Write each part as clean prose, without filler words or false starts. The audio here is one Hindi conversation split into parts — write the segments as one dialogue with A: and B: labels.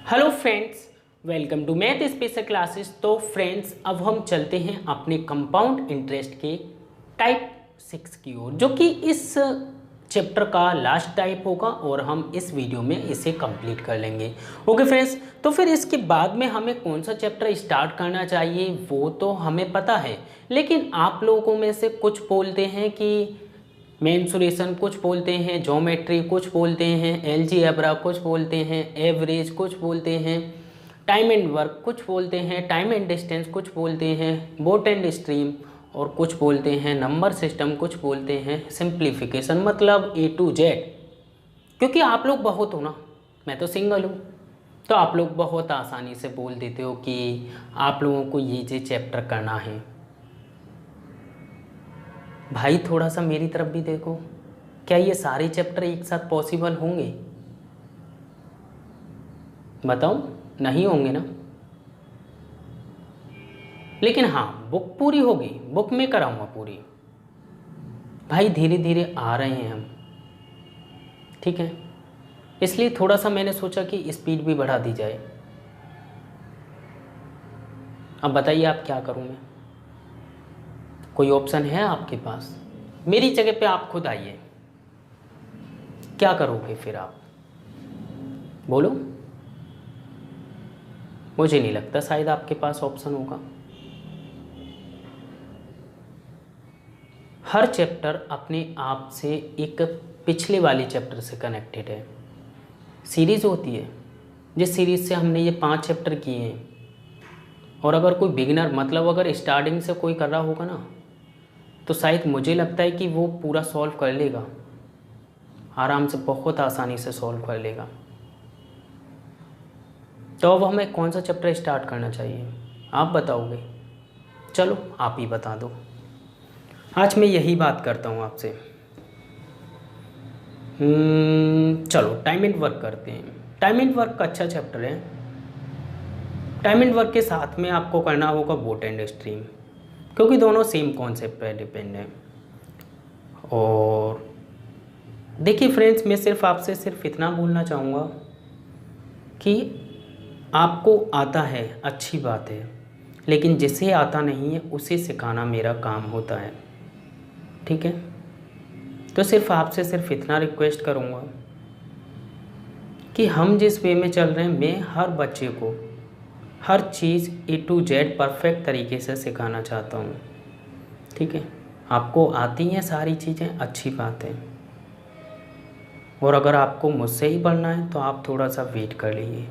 A: Hello friends, welcome to math special classes. तो फ्रेंड्स, अब हम चलते हैं अपने कंपाउंड इंटरेस्ट के टाइप 6 की ओर, जो कि इस चैप्टर का लास्ट टाइप होगा और हम इस वीडियो में इसे कंप्लीट कर लेंगे। ओके फ्रेंड्स, तो फिर इसके बाद में हमें कौन सा चैप्टर स्टार्ट करना चाहिए वो तो हमें पता है, लेकिन आप लोगों में से कुछ बोलते हैं कि मेंसुरेशन, कुछ बोलते हैं ज्योमेट्री, कुछ बोलते हैं एलजेब्रा, कुछ बोलते हैं एवरेज, कुछ बोलते हैं टाइम एंड वर्क, कुछ बोलते हैं टाइम एंड डिस्टेंस, कुछ बोलते हैं बोट एंड स्ट्रीम, और कुछ बोलते हैं नंबर सिस्टम, कुछ बोलते हैं सिंप्लीफिकेशन, मतलब A to Z। क्योंकि आप लोग बहुत हो ना, मैं तो सिंगल हूँ, तो आप लोग बहुत आसानी से बोल देते हो कि आप लोगों को ये चैप्टर करना है। भाई थोड़ा सा मेरी तरफ भी देखो, क्या ये सारे चैप्टर एक साथ पॉसिबल होंगे? बताओ, नहीं होंगे ना। लेकिन हाँ, बुक पूरी होगी, बुक में कराऊंगा पूरी। भाई धीरे धीरे आ रहे हैं हम, ठीक है, इसलिए थोड़ा सा मैंने सोचा कि स्पीड भी बढ़ा दी जाए। अब बताइए आप क्या करूँ मैं? कोई ऑप्शन है आपके पास? मेरी जगह पे आप खुद आइए, क्या करोगे फिर आप? बोलो। मुझे नहीं लगता शायद आपके पास ऑप्शन होगा। हर चैप्टर अपने आप से एक पिछले वाले चैप्टर से कनेक्टेड है। सीरीज़ होती है, जिस सीरीज़ से हमने ये 5 चैप्टर किए हैं, और अगर कोई बिगिनर, मतलब अगर स्टार्टिंग से कोई कर रहा होगा ना, तो शायद मुझे लगता है कि वो पूरा सॉल्व कर लेगा, आराम से, बहुत आसानी से सॉल्व कर लेगा। तो अब हमें कौन सा चैप्टर स्टार्ट करना चाहिए, आप बताओगे? चलो आप ही बता दो, आज मैं यही बात करता हूँ आपसे। चलो टाइम एंड वर्क करते हैं। टाइम एंड वर्क का अच्छा चैप्टर है। टाइम एंड वर्क के साथ में आपको करना होगा बोट एंड स्ट्रीम, क्योंकि दोनों सेम कॉन्सेप्ट पे डिपेंड है। और देखिए फ्रेंड्स, मैं आपसे सिर्फ इतना बोलना चाहूँगा कि आपको आता है, अच्छी बात है, लेकिन जिसे आता नहीं है उसे सिखाना मेरा काम होता है, ठीक है? तो आपसे सिर्फ इतना रिक्वेस्ट करूँगा कि हम जिस वे में चल रहे हैं, मैं हर बच्चे को हर चीज़ A to Z परफेक्ट तरीके से सिखाना चाहता हूँ, ठीक है? आपको आती हैं सारी चीज़ें, अच्छी बात है, और अगर आपको मुझसे ही पढ़ना है तो आप थोड़ा सा वेट कर लीजिए,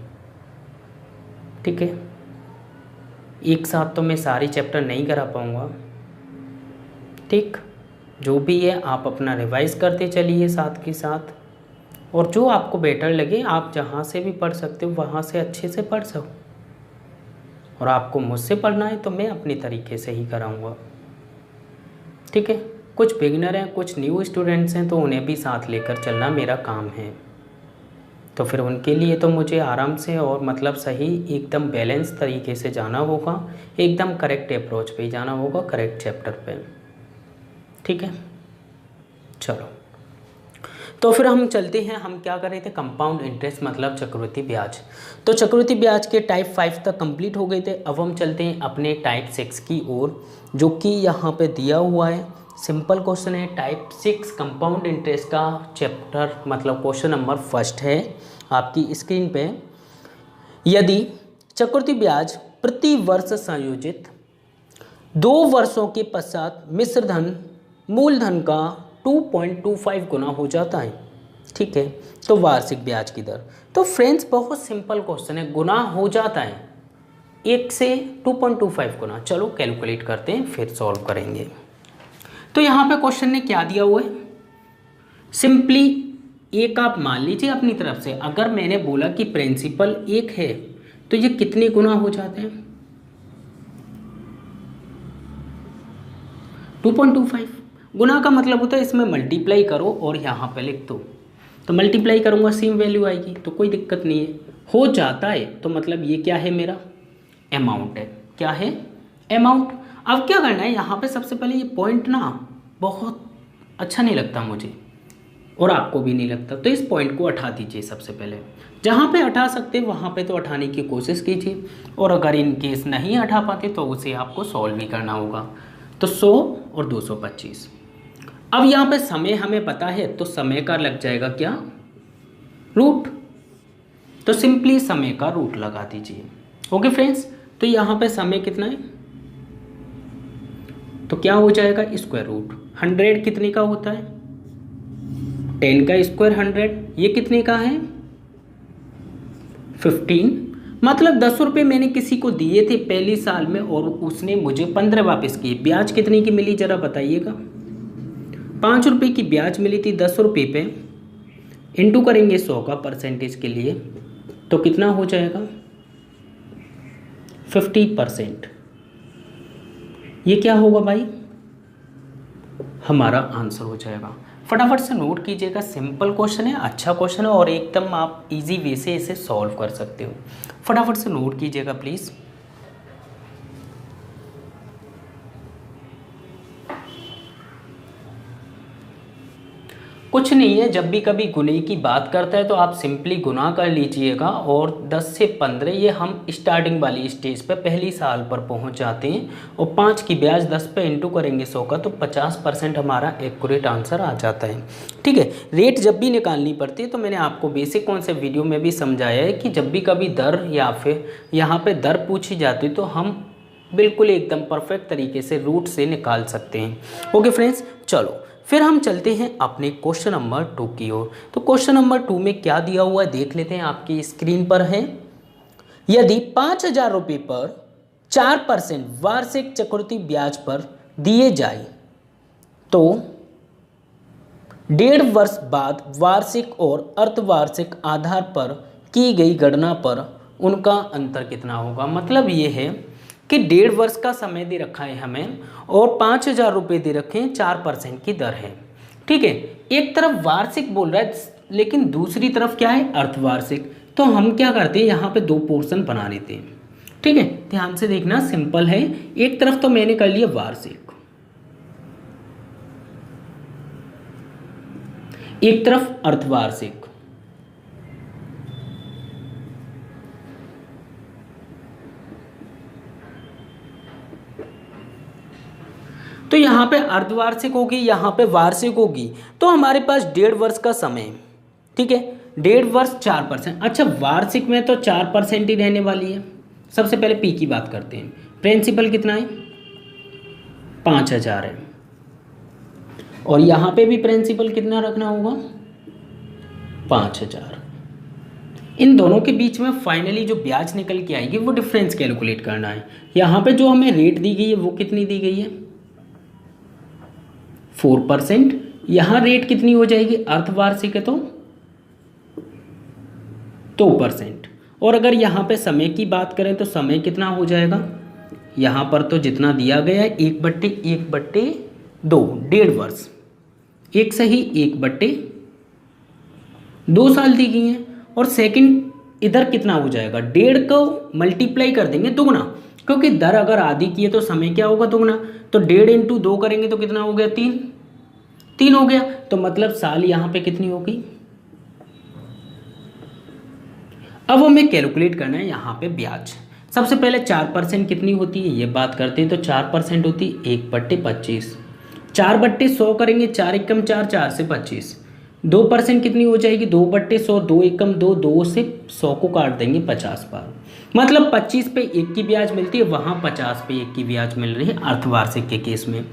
A: ठीक है? एक साथ तो मैं सारी चैप्टर नहीं करा पाऊँगा, ठीक? जो भी है आप अपना रिवाइज करते चलिए साथ के साथ, और जो आपको बेटर लगे आप जहाँ से भी पढ़ सकते हो वहाँ से अच्छे से पढ़ सको, और आपको मुझसे पढ़ना है तो मैं अपने तरीके से ही कराऊंगा, ठीक है? कुछ बिगिनर हैं, कुछ न्यू स्टूडेंट्स हैं, तो उन्हें भी साथ लेकर चलना मेरा काम है। तो फिर उनके लिए तो मुझे आराम से और मतलब सही एकदम बैलेंस तरीके से जाना होगा, एकदम करेक्ट अप्रोच पे ही जाना होगा, करेक्ट चैप्टर पे, ठीक है? चलो, तो फिर हम चलते हैं। हम क्या कर रहे थे? कंपाउंड इंटरेस्ट मतलब चक्रवृद्धि ब्याज। तो चक्रवृद्धि ब्याज के टाइप 5 तक कंप्लीट हो गए थे। अब हम चलते हैं अपने टाइप 6 की ओर, जो कि यहाँ पे दिया हुआ है। सिंपल क्वेश्चन है, टाइप 6 कंपाउंड इंटरेस्ट का चैप्टर, मतलब क्वेश्चन नंबर 1 है आपकी स्क्रीन पे। यदि चक्रवृद्धि ब्याज प्रति वर्ष संयोजित 2 वर्षों के पश्चात मिश्र धन मूलधन का 2.25 गुना हो जाता है, ठीक है, तो वार्षिक ब्याज की दर। तो फ्रेंड्स बहुत सिंपल क्वेश्चन है, गुना हो जाता है 1 से 2.25 गुना। चलो कैलकुलेट करते हैं, फिर सॉल्व करेंगे। तो यहाँ पे क्वेश्चन ने क्या दिया हुआ है? सिंपली एक आप मान लीजिए अपनी तरफ से, अगर मैंने बोला कि प्रिंसिपल 1 है तो ये कितने गुना हो जाते हैं? 2.25 गुना का मतलब होता है इसमें मल्टीप्लाई करो और यहाँ पे लिख दो, तो मल्टीप्लाई करूँगा सेम वैल्यू आएगी, तो कोई दिक्कत नहीं है, हो जाता है। तो मतलब ये क्या है? मेरा अमाउंट है। क्या है? अमाउंट। अब क्या करना है यहाँ पे? सबसे पहले ये पॉइंट ना बहुत अच्छा नहीं लगता मुझे, और आपको भी नहीं लगता, तो इस पॉइंट को हटा दीजिए सबसे पहले। जहाँ पे हटा सकते वहाँ पे तो हटाने की कोशिश कीजिए, और अगर इन केस नहीं हटा पाते तो उसे आपको सॉल्व भी करना होगा। तो 100 और 225। अब यहाँ पे समय हमें पता है, तो समय का लग जाएगा क्या, रूट। तो सिंपली समय का रूट लगा दीजिए। ओके फ्रेंड्स, तो यहाँ पे समय कितना है, तो क्या हो जाएगा, स्क्वायर रूट। 100 कितने का होता है, 10 का स्क्वायर 100, ये कितने का है 15। मतलब 10 रुपये मैंने किसी को दिए थे पहली साल में और उसने मुझे 15 वापस किए। ब्याज कितने की मिली जरा बताइएगा, 5 रुपये की ब्याज मिली थी 10 रुपये पे, इंटू करेंगे 100 का परसेंटेज के लिए, तो कितना हो जाएगा 50%। ये क्या होगा भाई, हमारा आंसर हो जाएगा। फटाफट से नोट कीजिएगा, सिंपल क्वेश्चन है, अच्छा क्वेश्चन है और एकदम आप इजी वे से इसे सॉल्व कर सकते हो। फटाफट से नोट कीजिएगा प्लीज़। कुछ नहीं है, जब भी कभी गुने की बात करता है तो आप सिंपली गुना कर लीजिएगा, और 10 से 15 ये हम स्टार्टिंग वाली स्टेज पे पहली साल पर पहुंच जाते हैं, और 5 की ब्याज 10 पे इंटू करेंगे 100 का, तो 50% हमारा एक्यूरेट आंसर आ जाता है। ठीक है, रेट जब भी निकालनी पड़ती है तो मैंने आपको बेसिक कॉन्सेप्ट वीडियो में भी समझाया है कि जब भी कभी दर या फिर यहाँ पर दर पूछी जाती तो हम बिल्कुल एकदम परफेक्ट तरीके से रूट से निकाल सकते हैं। ओके फ्रेंड्स, चलो फिर हम चलते हैं अपने क्वेश्चन नंबर 2 की ओर। तो क्वेश्चन नंबर 2 में क्या दिया हुआ है देख लेते हैं, आपकी स्क्रीन पर है। यदि 5,000 रुपये पर 4% वार्षिक चक्रवृद्धि ब्याज पर दिए जाए तो 1.5 वर्ष बाद वार्षिक और अर्धवार्षिक आधार पर की गई गणना पर उनका अंतर कितना होगा। मतलब ये है कि 1.5 वर्ष का समय दे रखा है हमें और 5,000 रुपये दे रखे हैं, 4% की दर है। ठीक है, एक तरफ वार्षिक बोल रहा है लेकिन दूसरी तरफ क्या है, अर्धवार्षिक। तो हम क्या करते हैं, यहाँ पे 2 पोर्शन बना लेते हैं। ठीक है, ध्यान से देखना, सिंपल है। एक तरफ तो मैंने कर लिया वार्षिक, एक तरफ अर्धवार्षिक। तो यहाँ पे अर्धवार्षिक होगी, यहाँ पे वार्षिक होगी, तो हमारे पास 1.5 वर्ष का समय। ठीक है, 1.5 वर्ष 4%। अच्छा, वार्षिक में तो 4% ही रहने वाली है। सबसे पहले पी की बात करते हैं। प्रिंसिपल कितना है, 5,000 है, और यहाँ पे भी प्रिंसिपल कितना रखना होगा, 5,000। इन दोनों के बीच में फाइनली जो ब्याज निकल के आएगी वो डिफरेंस कैलकुलेट करना है। यहाँ पे जो हमें रेट दी गई है वो कितनी दी गई है, 4%। यहाँ रेट कितनी हो जाएगी, अर्धवार्षिक है तो 2%। और अगर यहाँ पे समय की बात करें तो समय कितना हो जाएगा, यहाँ पर तो जितना दिया गया है 1/1/2, 1.5 वर्ष, एक सही 1/2 साल दी गई हैं। और सेकंड इधर कितना हो जाएगा, 1.5 को मल्टीप्लाई कर देंगे दुगना, क्योंकि दर अगर आधी की है तो समय क्या होगा, दुगना। तो 1.5 × 2 करेंगे तो कितना हो गया, 3 हो गया। तो मतलब साल यहाँ पे कितनी होगी। अब हमें कैलकुलेट करना है यहाँ पे ब्याज। सबसे पहले 4% कितनी होती है ये बात करते हैं। तो 4% होती है 1/25, 4/100 करेंगे, 4 एकम 4, 4 से 25। 2% कितनी हो जाएगी, 2/100, 2 एकम 2, 2 से 100 को काट देंगे 50 बार। मतलब 25 पे 1 की ब्याज मिलती है, वहाँ 50 पे 1 की ब्याज मिल रही है अर्धवार्षिक के केस में।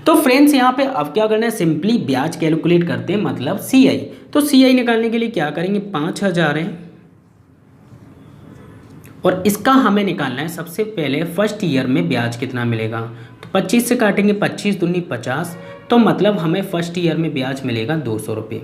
A: तो फ्रेंड्स यहाँ पे अब क्या करना है, सिंपली ब्याज कैलकुलेट करते हैं, मतलब CI। तो CI निकालने के लिए क्या करेंगे, 5,000 है और इसका हमें निकालना है सबसे पहले फर्स्ट ईयर में ब्याज कितना मिलेगा। तो 25 से काटेंगे, 25 दूनी 50, तो मतलब हमें फर्स्ट ईयर में ब्याज मिलेगा 200 रुपये।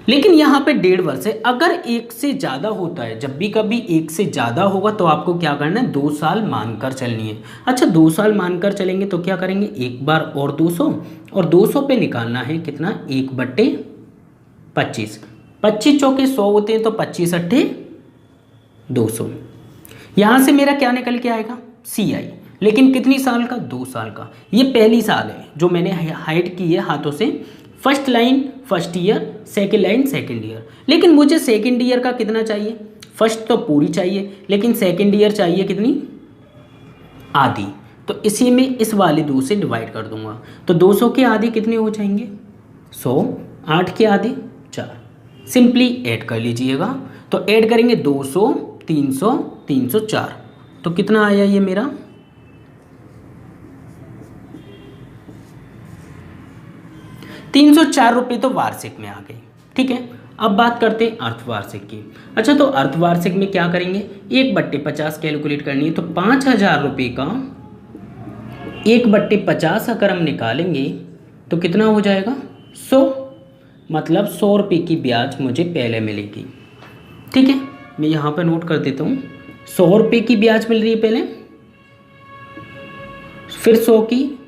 A: लेकिन यहाँ पे 1.5 वर्ष है, अगर 1 से ज़्यादा होता है, जब भी कभी 1 से ज़्यादा होगा तो आपको क्या करना है, 2 साल मानकर चलनी है। अच्छा, 2 साल मानकर चलेंगे तो क्या करेंगे, एक बार और 200, और 200 पे निकालना है कितना, 1/25। 25 चौके 100 होते हैं, तो 25 अट्ठे 200। यहाँ से मेरा क्या निकल के आएगा, CI। लेकिन कितनी साल का, 2 साल का। ये पहली साल है जो मैंने हाइड की है हाथों से, first line first year, second line second year. लेकिन मुझे सेकेंड ईयर का कितना चाहिए, फर्स्ट तो पूरी चाहिए लेकिन सेकेंड ईयर चाहिए कितनी, आधी। तो इसी में इस वाले 2 से डिवाइड कर दूंगा। तो 200 के आधे कितने हो जाएंगे, 100, 8 के आधे 4। सिंपली ऐड कर लीजिएगा। तो ऐड करेंगे 200, 300, 304। तो कितना आया ये मेरा, 304 रुपये तो वार्षिक में आ गई। ठीक है, अब बात करते हैं अर्धवार्षिक की। अच्छा, तो अर्धवार्षिक में क्या करेंगे, 1/50 कैलकुलेट करनी है। तो 5,000 रुपये का 1/50 अगर हम निकालेंगे तो कितना हो जाएगा, 100। मतलब 100 रुपये की ब्याज मुझे पहले मिलेगी। ठीक है, मैं यहाँ पर नोट कर देता हूँ। 100 रुपये की ब्याज मिल रही है पहले, फिर 100 की,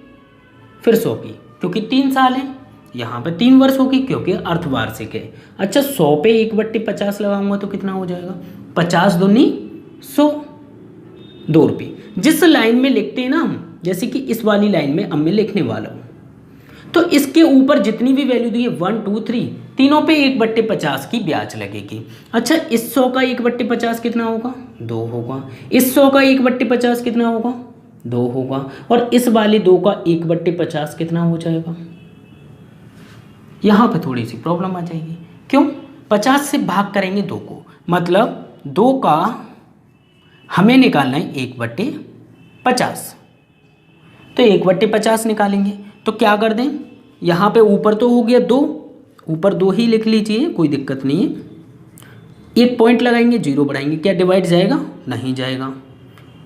A: फिर 100 की, क्योंकि 3 साल है। यहाँ पे 3 वर्ष होगी क्योंकि अर्धवार्षिक है। अच्छा, 100 पे 1/50 लगाऊंगा तो कितना हो जाएगा, 50 दूनी 100, 2 रुपये। जिस लाइन में लिखते हैं ना हम, जैसे कि इस वाली लाइन में अब मैं लिखने वाला हूँ, तो इसके ऊपर जितनी भी वैल्यू दी है 1, 2, 3, तीनों पे 1/50 की ब्याज लगेगी। अच्छा, इस 100 का 1/50 कितना होगा, 2 होगा। इस 100 का 1/50 कितना होगा, 2 होगा। और इस वाले 2 का 1/50 कितना हो जाएगा, यहाँ पे थोड़ी सी प्रॉब्लम आ जाएगी। क्यों, 50 से भाग करेंगे 2 को, मतलब 2 का हमें निकालना है 1/50। तो 1/50 निकालेंगे तो क्या कर दें, यहाँ पे ऊपर तो हो गया 2, ऊपर 2 ही लिख लीजिए, कोई दिक्कत नहीं है। 1 पॉइंट लगाएंगे, 0 बढ़ाएंगे, क्या डिवाइड जाएगा, नहीं जाएगा।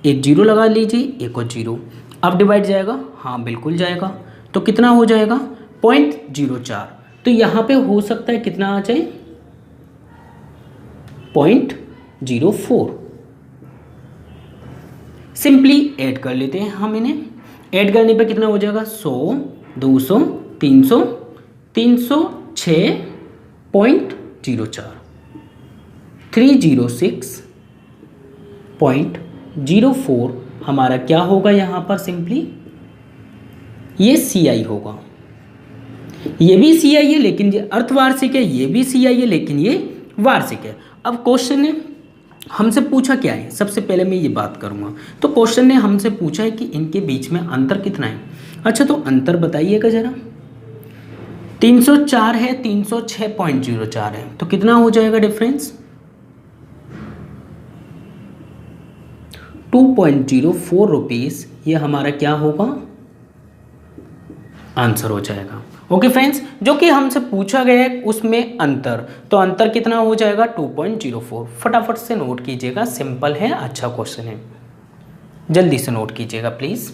A: 1 0 लगा लीजिए, 1 और 0। अब डिवाइड जाएगा, हाँ बिल्कुल जाएगा। तो कितना हो जाएगा, 0.04। तो यहाँ पे हो सकता है कितना आ जाए, 0.04। सिंपली ऐड कर लेते हैं हम इन्हें। ऐड करने पे कितना हो जाएगा, 100, 200, 300, 306.04, 306.04 हमारा क्या होगा यहाँ पर, सिंपली ये CI होगा। ये भी CI है लेकिन ये अर्धवार्षिक है, ये भी CI है लेकिन ये वार्षिक है। अब क्वेश्चन ने हमसे पूछा क्या है, सबसे पहले मैं ये बात करूँगा। तो क्वेश्चन ने हमसे पूछा है कि इनके बीच में अंतर कितना है। अच्छा, तो अंतर बताइएगा ज़रा। 304 है, 306.04 है, तो कितना हो जाएगा डिफरेंस, 2.04 रुपीज़। ये हमारा क्या होगा, आंसर हो जाएगा। ओके फ्रेंड्स, जो कि हमसे पूछा गया है उसमें अंतर, तो अंतर कितना हो जाएगा, 2.04। फटाफट से नोट कीजिएगा, सिंपल है, अच्छा क्वेश्चन है, जल्दी से नोट कीजिएगा प्लीज़।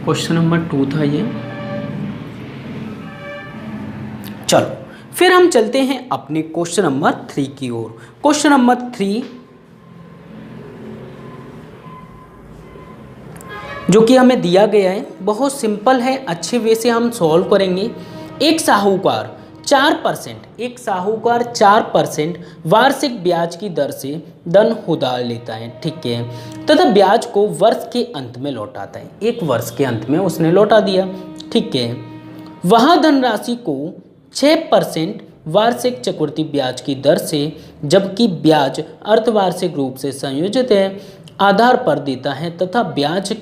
A: क्वेश्चन नंबर 2 था ये। चलो फिर हम चलते हैं अपने क्वेश्चन नंबर 3 की ओर। क्वेश्चन नंबर 3 जो कि हमें दिया गया है, बहुत सिंपल है, अच्छे वे से हम सॉल्व करेंगे। एक साहूकार 4% वार्षिक ब्याज की दर से धन उधार लेता है, ठीक है, तथा ब्याज को वर्ष के अंत में लौटाता है। एक वर्ष के अंत में उसने लौटा दिया, ठीक है। वह धनराशि को 6% वार्षिक चक्रवृद्धि ब्याज की दर से, जबकि ब्याज अर्धवार्षिक रूप से संयोजित है, आधार पर देता है तथा ब्याज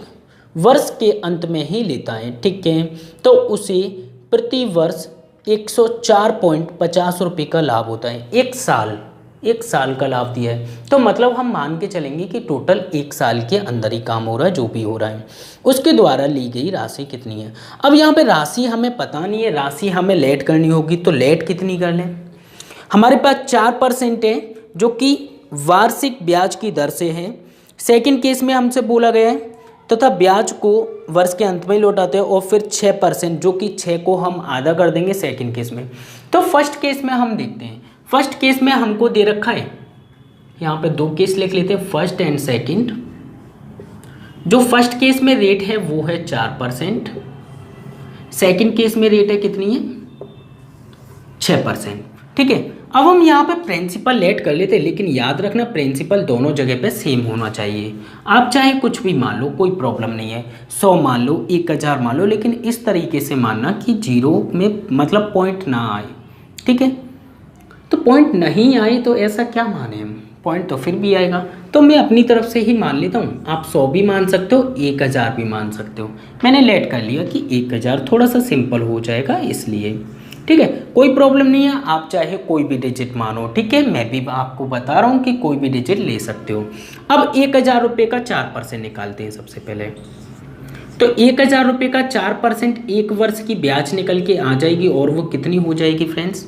A: वर्ष के अंत में ही लेता है, ठीक है। तो उसे प्रति वर्ष 104.50 रुपये का लाभ होता है। एक साल 1 साल का लाभ दिया है। तो मतलब हम मान के चलेंगे कि टोटल 1 साल के अंदर ही काम हो रहा है, जो भी हो रहा है उसके द्वारा ली गई राशि कितनी है। अब यहाँ पे राशि हमें पता नहीं है, राशि हमें लेट करनी होगी, तो लेट कितनी कर लें। हमारे पास 4% है जो कि वार्षिक ब्याज की दर से है। सेकंड केस में हमसे बोला गया है तथा ब्याज को वर्ष के अंत में ही लौटाते हैं, और फिर 6% जो कि 6 को हम आधा कर देंगे सेकंड केस में। तो फर्स्ट केस में हम देखते हैं, फर्स्ट केस में हमको दे रखा है, यहाँ पे 2 केस लिख लेते हैं, फर्स्ट एंड सेकंड। जो फर्स्ट केस में रेट है वो है 4%, सेकंड केस में रेट है कितनी है 6%। ठीक है, अब हम यहाँ पे प्रिंसिपल लेट कर लेते हैं, लेकिन याद रखना प्रिंसिपल दोनों जगह पे सेम होना चाहिए। आप चाहे कुछ भी मान लो, कोई प्रॉब्लम नहीं है, 100 मान लो, 1000 मान लो, लेकिन इस तरीके से मानना कि जीरो में मतलब पॉइंट ना आए। ठीक है, तो पॉइंट नहीं आए तो ऐसा क्या माने हम, पॉइंट तो फिर भी आएगा। तो मैं अपनी तरफ से ही मान लेता हूँ, आप 100 भी मान सकते हो, 1000 भी मान सकते हो। मैंने लेट कर लिया कि 1000 थोड़ा सा सिंपल हो जाएगा इसलिए। ठीक है, कोई प्रॉब्लम नहीं है, आप चाहे कोई भी डिजिट मानो। ठीक है, मैं भी आपको बता रहा हूँ कि कोई भी डिजिट ले सकते हो। अब 1000 रुपये का 4% निकालते हैं सबसे पहले। तो 1000 रुपये का 4% 1 वर्ष की ब्याज निकल के आ जाएगी, और वो कितनी हो जाएगी फ्रेंड्स,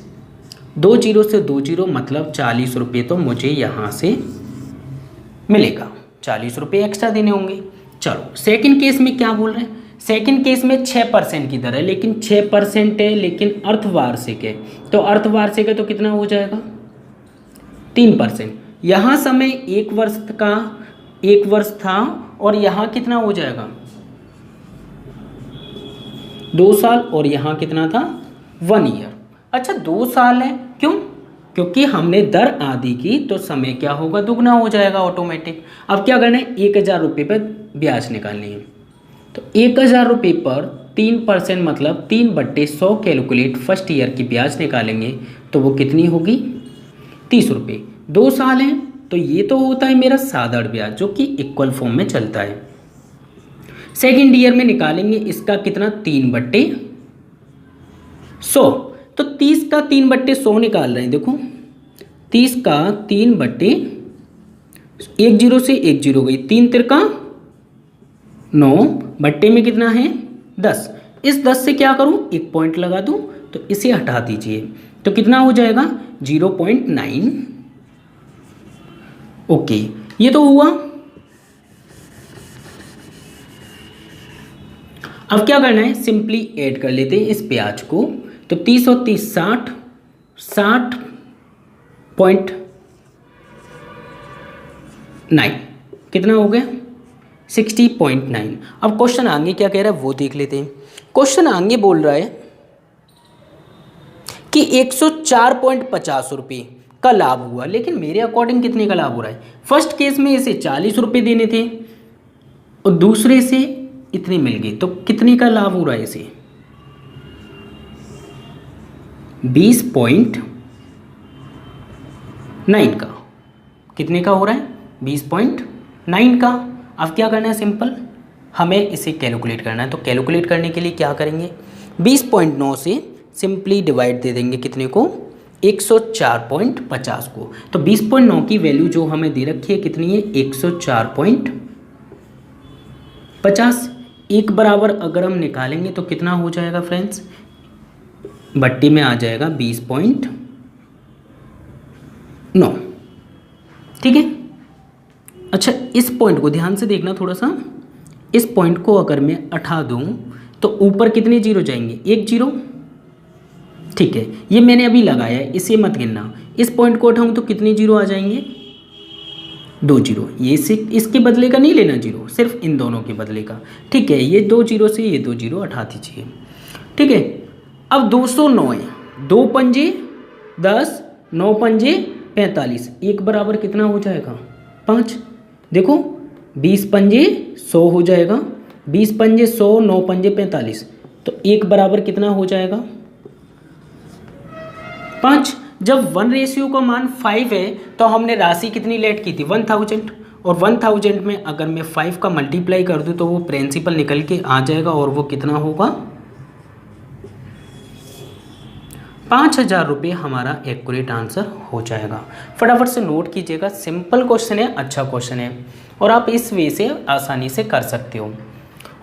A: 2 जीरो से 2 जीरो मतलब 40 रुपये तो मुझे यहाँ से मिलेगा, 40 रुपये एक्स्ट्रा देने होंगे। चलो सेकंड केस में क्या बोल रहे हैं, सेकंड केस में 6% की दर है, लेकिन 6% है, लेकिन अर्धवार्षिक है। तो अर्धवार्षिक है तो कितना हो जाएगा 3%। यहाँ समय 1 वर्ष था और यहाँ कितना हो जाएगा 2 साल, और यहाँ कितना था 1 ईयर। अच्छा 2 साल है, क्यों, क्योंकि हमने दर आधी की तो समय क्या होगा दुगना हो जाएगा ऑटोमेटिक। अब क्या करना है, 1000 रुपये पर ब्याज निकालनी है। तो 1000 रुपये पर 3% मतलब 3/100 कैलकुलेट फर्स्ट ईयर की ब्याज निकालेंगे तो वो कितनी होगी 30 रुपये। 2 साल हैं तो ये तो होता है मेरा साधारण ब्याज जो कि इक्वल फॉर्म में चलता है। सेकेंड ईयर में निकालेंगे इसका कितना 3/100। तो 30 का 3/100 निकाल रहे हैं, देखो 30 का 3/1 जीरो से 1 जीरो गई, 3 तिरका 9 बट्टे में कितना है 10। इस 10 से क्या करूं 1 पॉइंट लगा दूं, तो इसे हटा दीजिए तो कितना हो जाएगा 0.9। ओके ये तो हुआ। अब क्या करना है, सिंपली ऐड कर लेते हैं इस ब्याज को। तो 30 और 30 60.9 कितना हो गया 60.9। अब क्वेश्चन आगे क्या कह रहा है वो देख लेते हैं। क्वेश्चन आगे बोल रहा है कि 104.50 रुपये का लाभ हुआ, लेकिन मेरे अकॉर्डिंग कितने का लाभ हो रहा है। फर्स्ट केस में इसे 40 रुपये देने थे और दूसरे से इतने मिल गए, तो कितने का लाभ हो रहा है इसे 20.9 का। कितने का हो रहा है 20.9 का। अब क्या करना है, सिंपल हमें इसे कैलकुलेट करना है। तो कैलकुलेट करने के लिए क्या करेंगे, 20.9 से सिंपली डिवाइड दे देंगे कितने को 104.50 को। तो 20.9 की वैल्यू जो हमें दे रखी है कितनी है 104.50। एक बराबर अगर हम निकालेंगे तो कितना हो जाएगा फ्रेंड्स, बट्टी में आ जाएगा 20.9। ठीक है। अच्छा इस पॉइंट को ध्यान से देखना थोड़ा सा, इस पॉइंट को अगर मैं हटा दूं तो ऊपर कितने जीरो जाएंगे 1 जीरो। ठीक है, ये मैंने अभी लगाया है, इसे मत गिनना। इस पॉइंट को हटाऊं तो कितने जीरो आ जाएंगे 2 जीरो। ये इसके बदले का नहीं लेना जीरो, सिर्फ इन दोनों के बदले का। ठीक है, ये 2 जीरो से ये 2 जीरो हटा दीजिए। ठीक है, अब 209 है, 2 पंजे 10, 9 पंजे 45, एक बराबर कितना हो जाएगा 5। देखो 20 पंजे 100 हो जाएगा, 20 पंजे 100, 9 पंजे 45, तो एक बराबर कितना हो जाएगा 5। जब 1 का मान 5 है तो हमने राशि कितनी लेट की थी 1000, और 1000 में अगर मैं 5 का मल्टीप्लाई कर दूं तो वो प्रिंसिपल निकल के आ जाएगा, और वो कितना होगा 5,000 रुपये हमारा एक्यूरेट आंसर हो जाएगा। फटाफट से नोट कीजिएगा, सिंपल क्वेश्चन है, अच्छा क्वेश्चन है और आप इस वे से आसानी से कर सकते हो।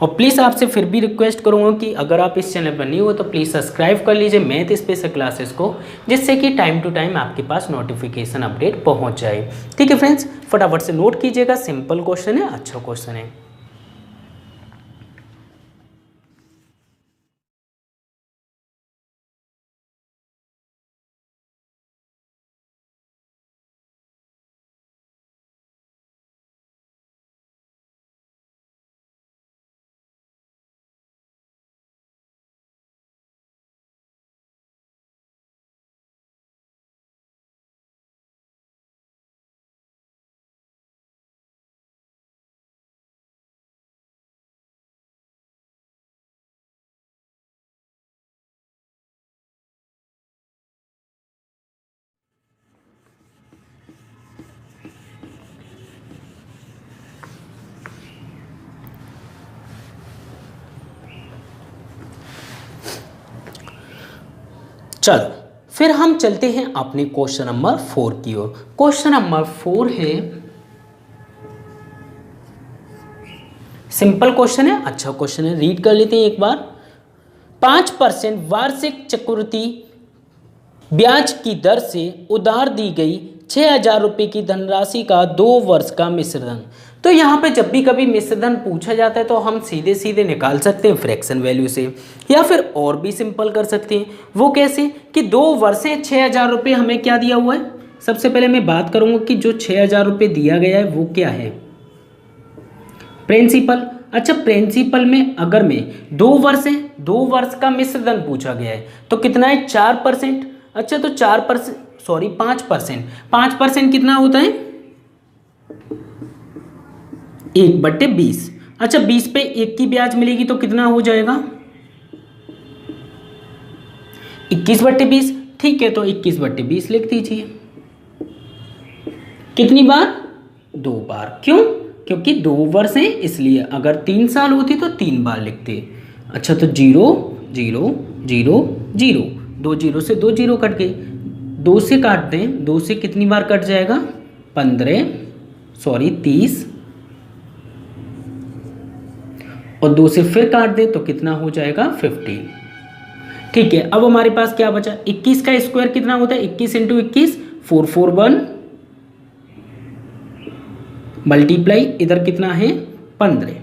A: और प्लीज़ आपसे फिर भी रिक्वेस्ट करूँगा कि अगर आप इस चैनल पर नहीं हो तो प्लीज़ सब्सक्राइब कर लीजिए मैथ स्पेशल क्लासेस को, जिससे कि टाइम टू टाइम आपके पास नोटिफिकेशन अपडेट पहुँच जाए। ठीक है फ्रेंड्स, फटाफट से नोट कीजिएगा, सिंपल क्वेश्चन है, अच्छा क्वेश्चन है। चलो फिर हम चलते हैं अपने क्वेश्चन नंबर 4 की ओर। क्वेश्चन नंबर 4 है, सिंपल क्वेश्चन है, अच्छा क्वेश्चन है, रीड कर लेते हैं एक बार। 5% वार्षिक चक्रवृद्धि ब्याज की दर से उधार दी गई 6,000 रुपये की धनराशि का 2 वर्ष का मिश्रधन। तो यहाँ पे जब भी कभी मिश्रधन पूछा जाता है तो हम सीधे सीधे निकाल सकते हैं फ्रैक्शन वैल्यू से, या फिर और भी सिंपल कर सकते हैं। वो कैसे कि 2 वर्ष है, 6,000 रुपये हमें क्या दिया हुआ है। सबसे पहले मैं बात करूँगा कि जो 6,000 रुपये दिया गया है वो क्या है, प्रिंसिपल। अच्छा, प्रिंसिपल में अगर मैं 2 वर्ष है, 2 वर्ष का मिश्रधन पूछा गया है तो कितना है 4%। अच्छा तो 4%, सॉरी 5%, 5% कितना होता है 1/20। अच्छा 20 पे 1 की ब्याज मिलेगी तो कितना हो जाएगा 21/20। ठीक है, तो 21/20 लिख दीजिए। कितनी बार, 2 बार। क्यों, क्योंकि 2 वर्ष हैं इसलिए। अगर 3 साल होती तो 3 बार लिखते। अच्छा तो 0 0 0 0, 2 0 से 2 0 कट गए। 2 से काट दें, 2 से कितनी बार कट जाएगा 30, और 2 से फिर काट दें तो कितना हो जाएगा 15। ठीक है, अब हमारे पास क्या बचा, 21 का स्क्वायर कितना होता है 21 × 21 441, मल्टीप्लाई इधर कितना है 15।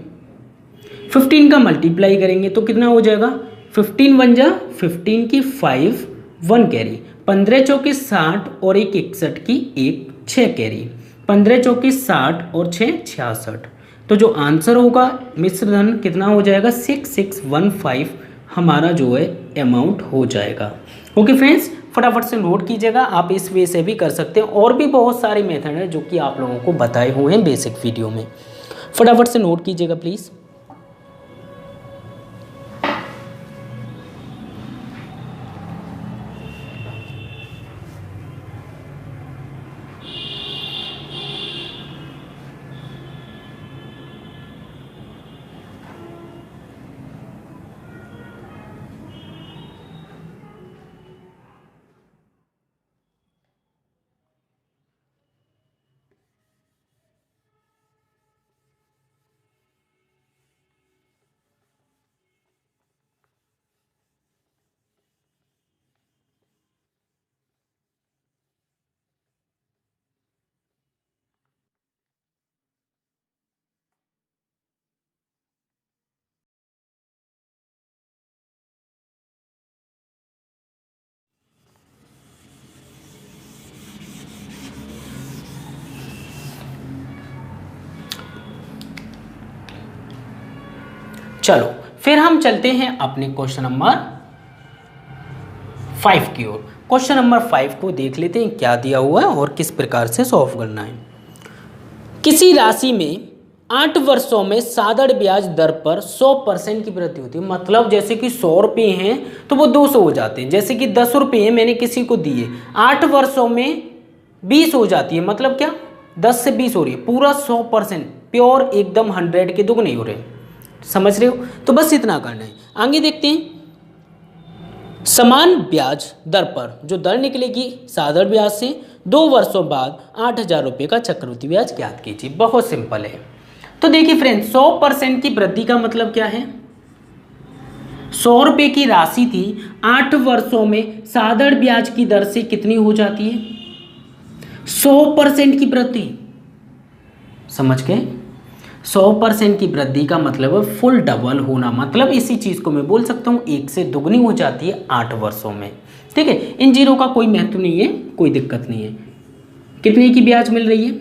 A: 15 का मल्टीप्लाई करेंगे तो कितना हो जाएगा 15 1 जा 15 की 5 1 कैरी, 15 चौके 60 और 1 61 की 1 6 कैरी, 15 चौके 60 और 6 66। तो जो आंसर होगा मिश्रधन कितना हो जाएगा 6615 हमारा जो है अमाउंट हो जाएगा। ओके फ्रेंड्स, फटाफट से नोट कीजिएगा, आप इस वे से भी कर सकते हैं। और भी बहुत सारे मेथड हैं जो कि आप लोगों को बताए हुए हैं बेसिक वीडियो में। फटाफट से नोट कीजिएगा प्लीज़। चलो फिर हम चलते हैं अपने क्वेश्चन नंबर 5 की ओर। क्वेश्चन नंबर 5 को देख लेते हैं क्या दिया हुआ है और किस प्रकार से सॉल्व करना है। किसी राशि में 8 वर्षों में साधारण ब्याज दर पर 100% की वृद्धि होती है। मतलब जैसे कि 100 रुपये हैं तो वो 200 हो जाते हैं। जैसे कि 10 रुपये मैंने किसी को दिए, 8 वर्षों में 20 हो जाती है। मतलब क्या 10 से 20 हो रही है, पूरा 100% प्योर एकदम 100 के दुगने हो रहे हैं। समझ रहे हो, तो बस इतना करना है। आगे देखते हैं समान ब्याज दर पर जो दर निकलेगी साधारण ब्याज से 2 वर्षों बाद 8,000 रुपये का चक्रवृद्धि ब्याज ज्ञात कीजिए। बहुत सिंपल है। तो देखिए फ्रेंड्स, 100% की वृद्धि का मतलब क्या है? 100 रुपये की राशि थी, 8 वर्षों में साधारण ब्याज की दर से कितनी हो जाती है? 100% की वृद्धि। समझ गए? 100% की वृद्धि का मतलब फुल डबल होना, मतलब इसी चीज को मैं बोल सकता हूं 1 से दुगनी हो जाती है 8 वर्षों में। ठीक है, इन जीरो का कोई महत्व नहीं है, कोई दिक्कत नहीं है। कितने की ब्याज मिल रही है?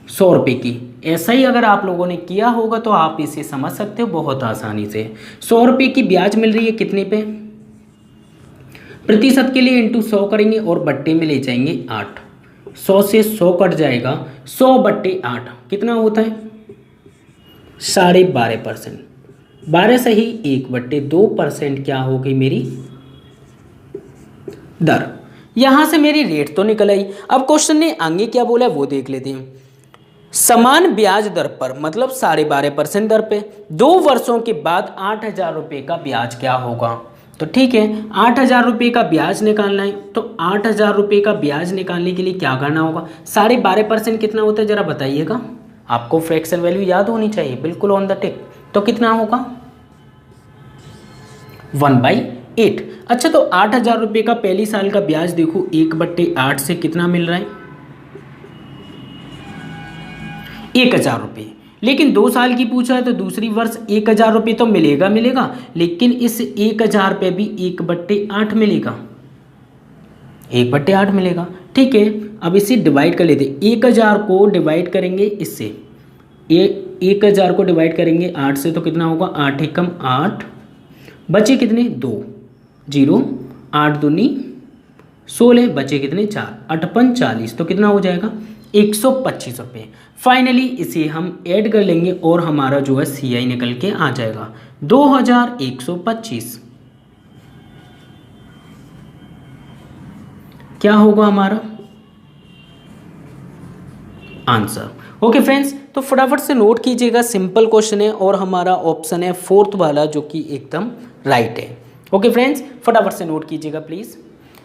A: 100 रुपये की। ऐसा ही अगर आप लोगों ने किया होगा तो आप इसे समझ सकते हो बहुत आसानी से। 100 रुपये की ब्याज मिल रही है कितने पे? प्रतिशत के लिए इंटू 100 करेंगे और बट्टे में ले जाएंगे 8। 100 से 100 कट जाएगा, 100 बट्टे 8 कितना होता है? 12.5%। 12 से ही 1/2% क्या हो गई मेरी दर। यहां से मेरी रेट तो निकल आई। अब क्वेश्चन ने आगे क्या बोला है वो देख लेते हैं। समान ब्याज दर पर मतलब 12.5% दर पे 2 वर्षों के बाद 8,000 रुपये का ब्याज क्या होगा? तो ठीक है, 8,000 रुपये का ब्याज निकालना है, तो 8,000 रुपये का ब्याज निकालने के लिए क्या करना होगा? 12.5% कितना होता है जरा बताइएगा। आपको फ्रैक्शन वैल्यू याद होनी चाहिए, बिल्कुल ऑन द टिक। तो कितना होगा? 1/8। अच्छा, तो 8,000 रुपये का पहली साल का ब्याज देखो 1/8 से कितना मिल रहा है? 1,000 रुपये। लेकिन 2 साल की पूछा है तो दूसरी वर्ष 1,000 रुपये तो मिलेगा, लेकिन इस 1,000 पे भी 1/8 मिलेगा, 1/8 मिलेगा। ठीक है, अब इसे डिवाइड कर लेते। 1,000 को डिवाइड करेंगे इससे, 1,000 को डिवाइड करेंगे 8 से तो कितना होगा? 8 एकम 8, बचे कितने? 2 0, 8 दूनी 16, बचे कितने? 4, 8 पंच 40, तो कितना हो जाएगा? 125 रुपये। फाइनली इसे हम ऐड कर लेंगे और हमारा जो है CI निकल के आ जाएगा 2,125। क्या होगा हमारा आंसर? ओके फ्रेंड्स, तो फटाफट से नोट कीजिएगा, सिंपल क्वेश्चन है और हमारा ऑप्शन है 4th वाला जो कि एकदम राइट है। ओके फ्रेंड्स, फटाफट से नोट कीजिएगा प्लीज।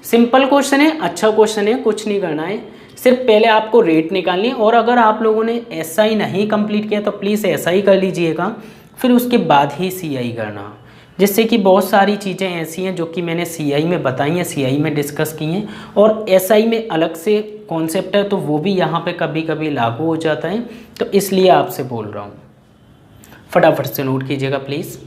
A: सिंपल क्वेश्चन है, अच्छा क्वेश्चन है, कुछ नहीं करना है, सिर्फ पहले आपको रेट निकालनी है। और अगर आप लोगों ने SI नहीं कंप्लीट किया तो प्लीज़ SI कर लीजिएगा, फिर उसके बाद ही CI करना, जिससे कि बहुत सारी चीज़ें ऐसी हैं जो कि मैंने CI में बताई हैं, CI में डिस्कस की हैं, और SI में अलग से कॉन्सेप्ट है तो वो भी यहाँ पे कभी कभी लागू हो जाता है, तो इसलिए आपसे बोल रहा हूँ। फटाफट से नोट कीजिएगा प्लीज़।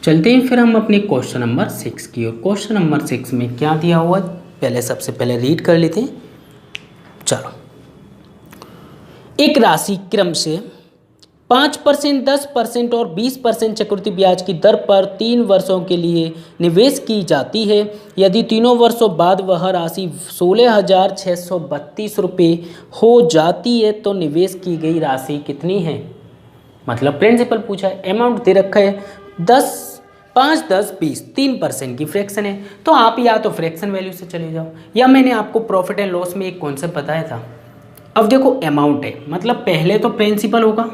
A: चलते हैं फिर हम अपने क्वेश्चन नंबर 6 की ओर। क्वेश्चन नंबर 6 में क्या दिया हुआ है पहले सबसे पहले रीड कर लेते हैं। चलो, एक राशि क्रम से 5%, 10% और 20% चक्रवृद्धि ब्याज की दर पर 3 वर्षों के लिए निवेश की जाती है। यदि तीनों वर्षों बाद वह राशि 16,632 रुपये हो जाती है तो निवेश की गई राशि कितनी है? मतलब प्रिंसिपल पूछा है, अमाउंट दे रखा है 5, 10, 20, 3% की फ्रैक्शन है, तो आप या तो फ्रैक्शन वैल्यू से चले जाओ या मैंने आपको प्रॉफिट एंड लॉस में एक कॉन्सेप्ट बताया था। अब देखो अमाउंट है, मतलब पहले तो प्रिंसिपल होगा,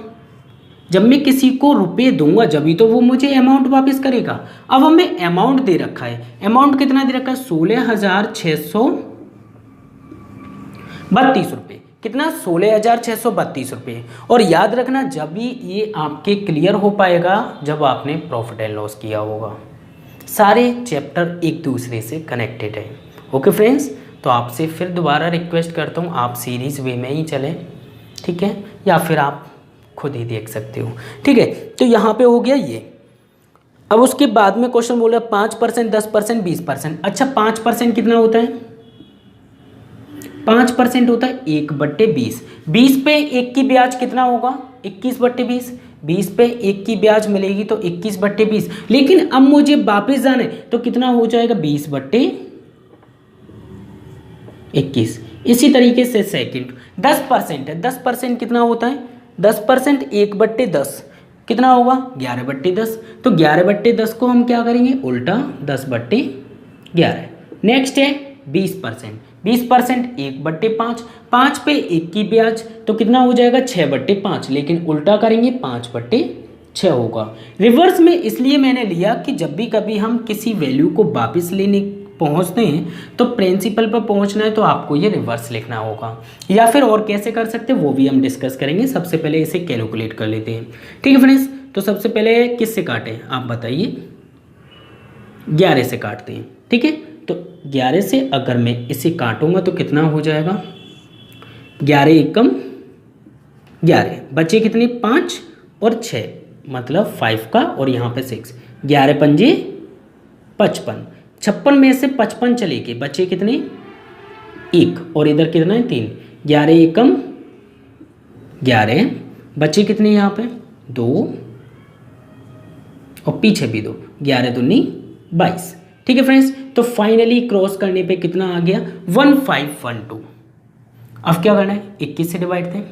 A: जब मैं किसी को रुपए दूंगा जब तो वो मुझे अमाउंट वापस करेगा। अब हमें अमाउंट दे रखा है, अमाउंट कितना दे रखा है? 16,632 रुपये। कितना? 16,632 रुपये। और याद रखना, जब भी ये आपके क्लियर हो पाएगा जब आपने प्रॉफिट एंड लॉस किया होगा। सारे चैप्टर एक दूसरे से कनेक्टेड है। ओके फ्रेंड्स, तो आपसे फिर दोबारा रिक्वेस्ट करता हूँ आप सीरीज वे में ही चलें, ठीक है, या फिर आप खुद ही देख सकते हो, ठीक है। तो यहाँ पे हो गया ये। अब उसके बाद में क्वेश्चन बोल रहा है 5%, 10%, 20%। अच्छा, 5% कितना होता है? 5% होता है 1/20। 20 पे 1 की ब्याज कितना होगा? 21/20। 20 पे 1 की ब्याज मिलेगी तो 21/20। लेकिन अब मुझे वापस जाना है तो कितना हो जाएगा? 20/20। 21। इसी तरीके से सेकंड 10% है, 10% कितना होता है, 10% 1/10 कितना होगा 11/10। तो 11/10 को हम क्या करेंगे उल्टा 10/11। नेक्स्ट है 20%, 20% 1/5, 5 पे 1 की ब्याज तो कितना हो जाएगा 6/5, लेकिन उल्टा करेंगे 5/6 होगा। रिवर्स में इसलिए मैंने लिया कि जब भी कभी हम किसी वैल्यू को वापस लेने पहुंचते हैं तो प्रिंसिपल पर पहुंचना है तो आपको ये रिवर्स लिखना होगा, या फिर और कैसे कर सकते हैं वो भी हम डिस्कस करेंगे। सबसे पहले इसे कैलकुलेट कर लेते हैं। ठीक है फ्रेंड्स, तो सबसे पहले किससे काटें आप बताइए, 11 से काटते हैं। ठीक है, तो 11 से अगर मैं इसे काटूंगा तो कितना हो जाएगा, 11 एकम 11, बचे कितने 5 और 6 मतलब 5 का, और यहाँ पे 6, 11 पंजे 55, 56 में से 55 चले गए, बचे कितने 1, और इधर कितना है 3, 11 एकम 11, बचे कितने यहाँ पे 2 और पीछे भी 2, 11 दूनी 22। ठीक है फ्रेंड्स, तो फाइनली क्रॉस करने पे कितना आ गया 1512। अब क्या करना है, 21 से डिवाइड दें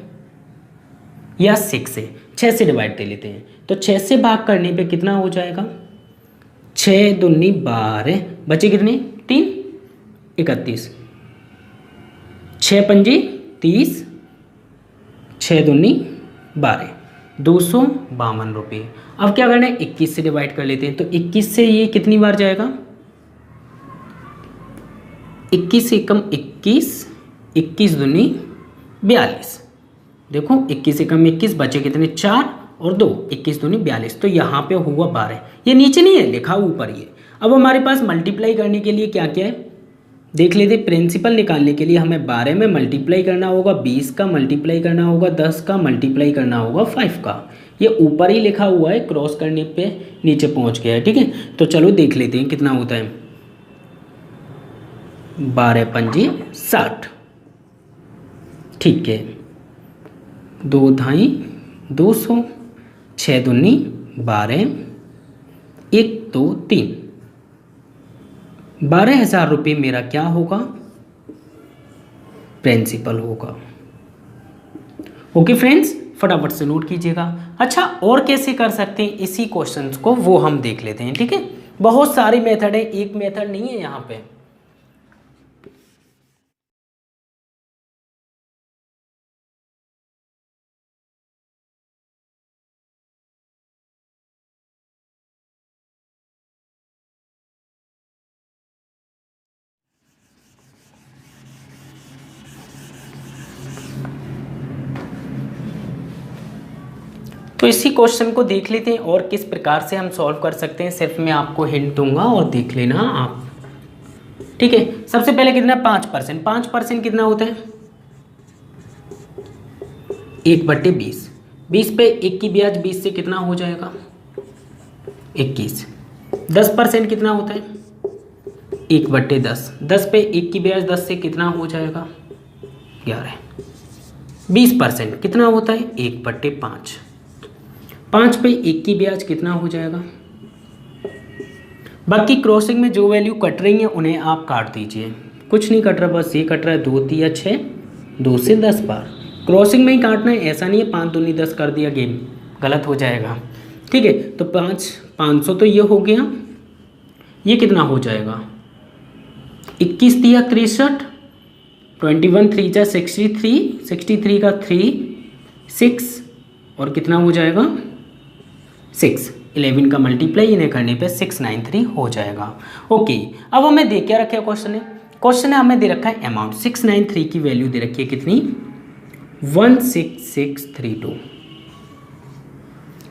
A: या 6 से डिवाइड दे लेते हैं। तो 6 से भाग करने पे कितना हो जाएगा, 6 दूनी 12, बचे कितने 3, 31, 6 पंजे 30, 6 दूनी 12, 252 रुपये। अब क्या करना है 21 से डिवाइड कर लेते हैं। तो 21 से ये कितनी बार जाएगा, 21 एकम 21, 21 दूनी 42, देखो 21 एकम 21, बचे कितने 4 और 2, 21 दूनी 42, तो यहाँ पे हुआ 12। ये नीचे नहीं है लिखा, ऊपर ही है। अब हमारे पास मल्टीप्लाई करने के लिए क्या क्या है देख लेते। प्रिंसिपल निकालने के लिए हमें 12 में मल्टीप्लाई करना होगा, 20 का मल्टीप्लाई करना होगा, 10 का मल्टीप्लाई करना होगा, 5 का। ये ऊपर ही लिखा हुआ है, क्रॉस करने पे नीचे पहुंच गया है। ठीक है, तो चलो देख लेते हैं कितना होता है, 12 पंजे 60। ठीक है, 2 धाई 200, 6 दूनी 12, 1 2 3, 12,000 रुपये मेरा क्या होगा, प्रिंसिपल होगा। ओके फ्रेंड्स, फटाफट से नोट कीजिएगा। अच्छा, और कैसे कर सकते हैं इसी क्वेश्चंस को वो हम देख लेते हैं। ठीक है, बहुत सारे मेथड है, एक मेथड नहीं है यहाँ पे। तो इसी क्वेश्चन को देख लेते हैं और किस प्रकार से हम सॉल्व कर सकते हैं। सिर्फ मैं आपको हिंट दूंगा और देख लेना आप। ठीक है, सबसे पहले कितना 5%, 5% कितना होता है 1/20, 20 पे 1 की ब्याज 20 से कितना हो जाएगा 21। 10% कितना होता है 1/10, 10 पे 1 की ब्याज 10 से कितना हो जाएगा 11। 20% कितना होता है 1/5, 5 पे 1 की ब्याज कितना हो जाएगा। बाकी क्रॉसिंग में जो वैल्यू कट रही है उन्हें आप काट दीजिए, कुछ नहीं कट रहा, बस ये कट रहा है 2 3 6, 2 से 10 बार क्रॉसिंग में ही काटना है, ऐसा नहीं है 5 दूनी 10 कर दिया गेम, गलत हो जाएगा। ठीक है, तो 500 तो ये हो गया, ये कितना हो जाएगा 21 तिया 63, 21 3 जा 63, 63 का 3 6 और कितना हो जाएगा 6, 11 का मल्टीप्लाई इन्हें करने पे 693 हो जाएगा। ओके, अब हमें दे क्या रखा है क्वेश्चन है हमें दे रखा है अमाउंट 693 की वैल्यू दे रखी है कितनी 16632,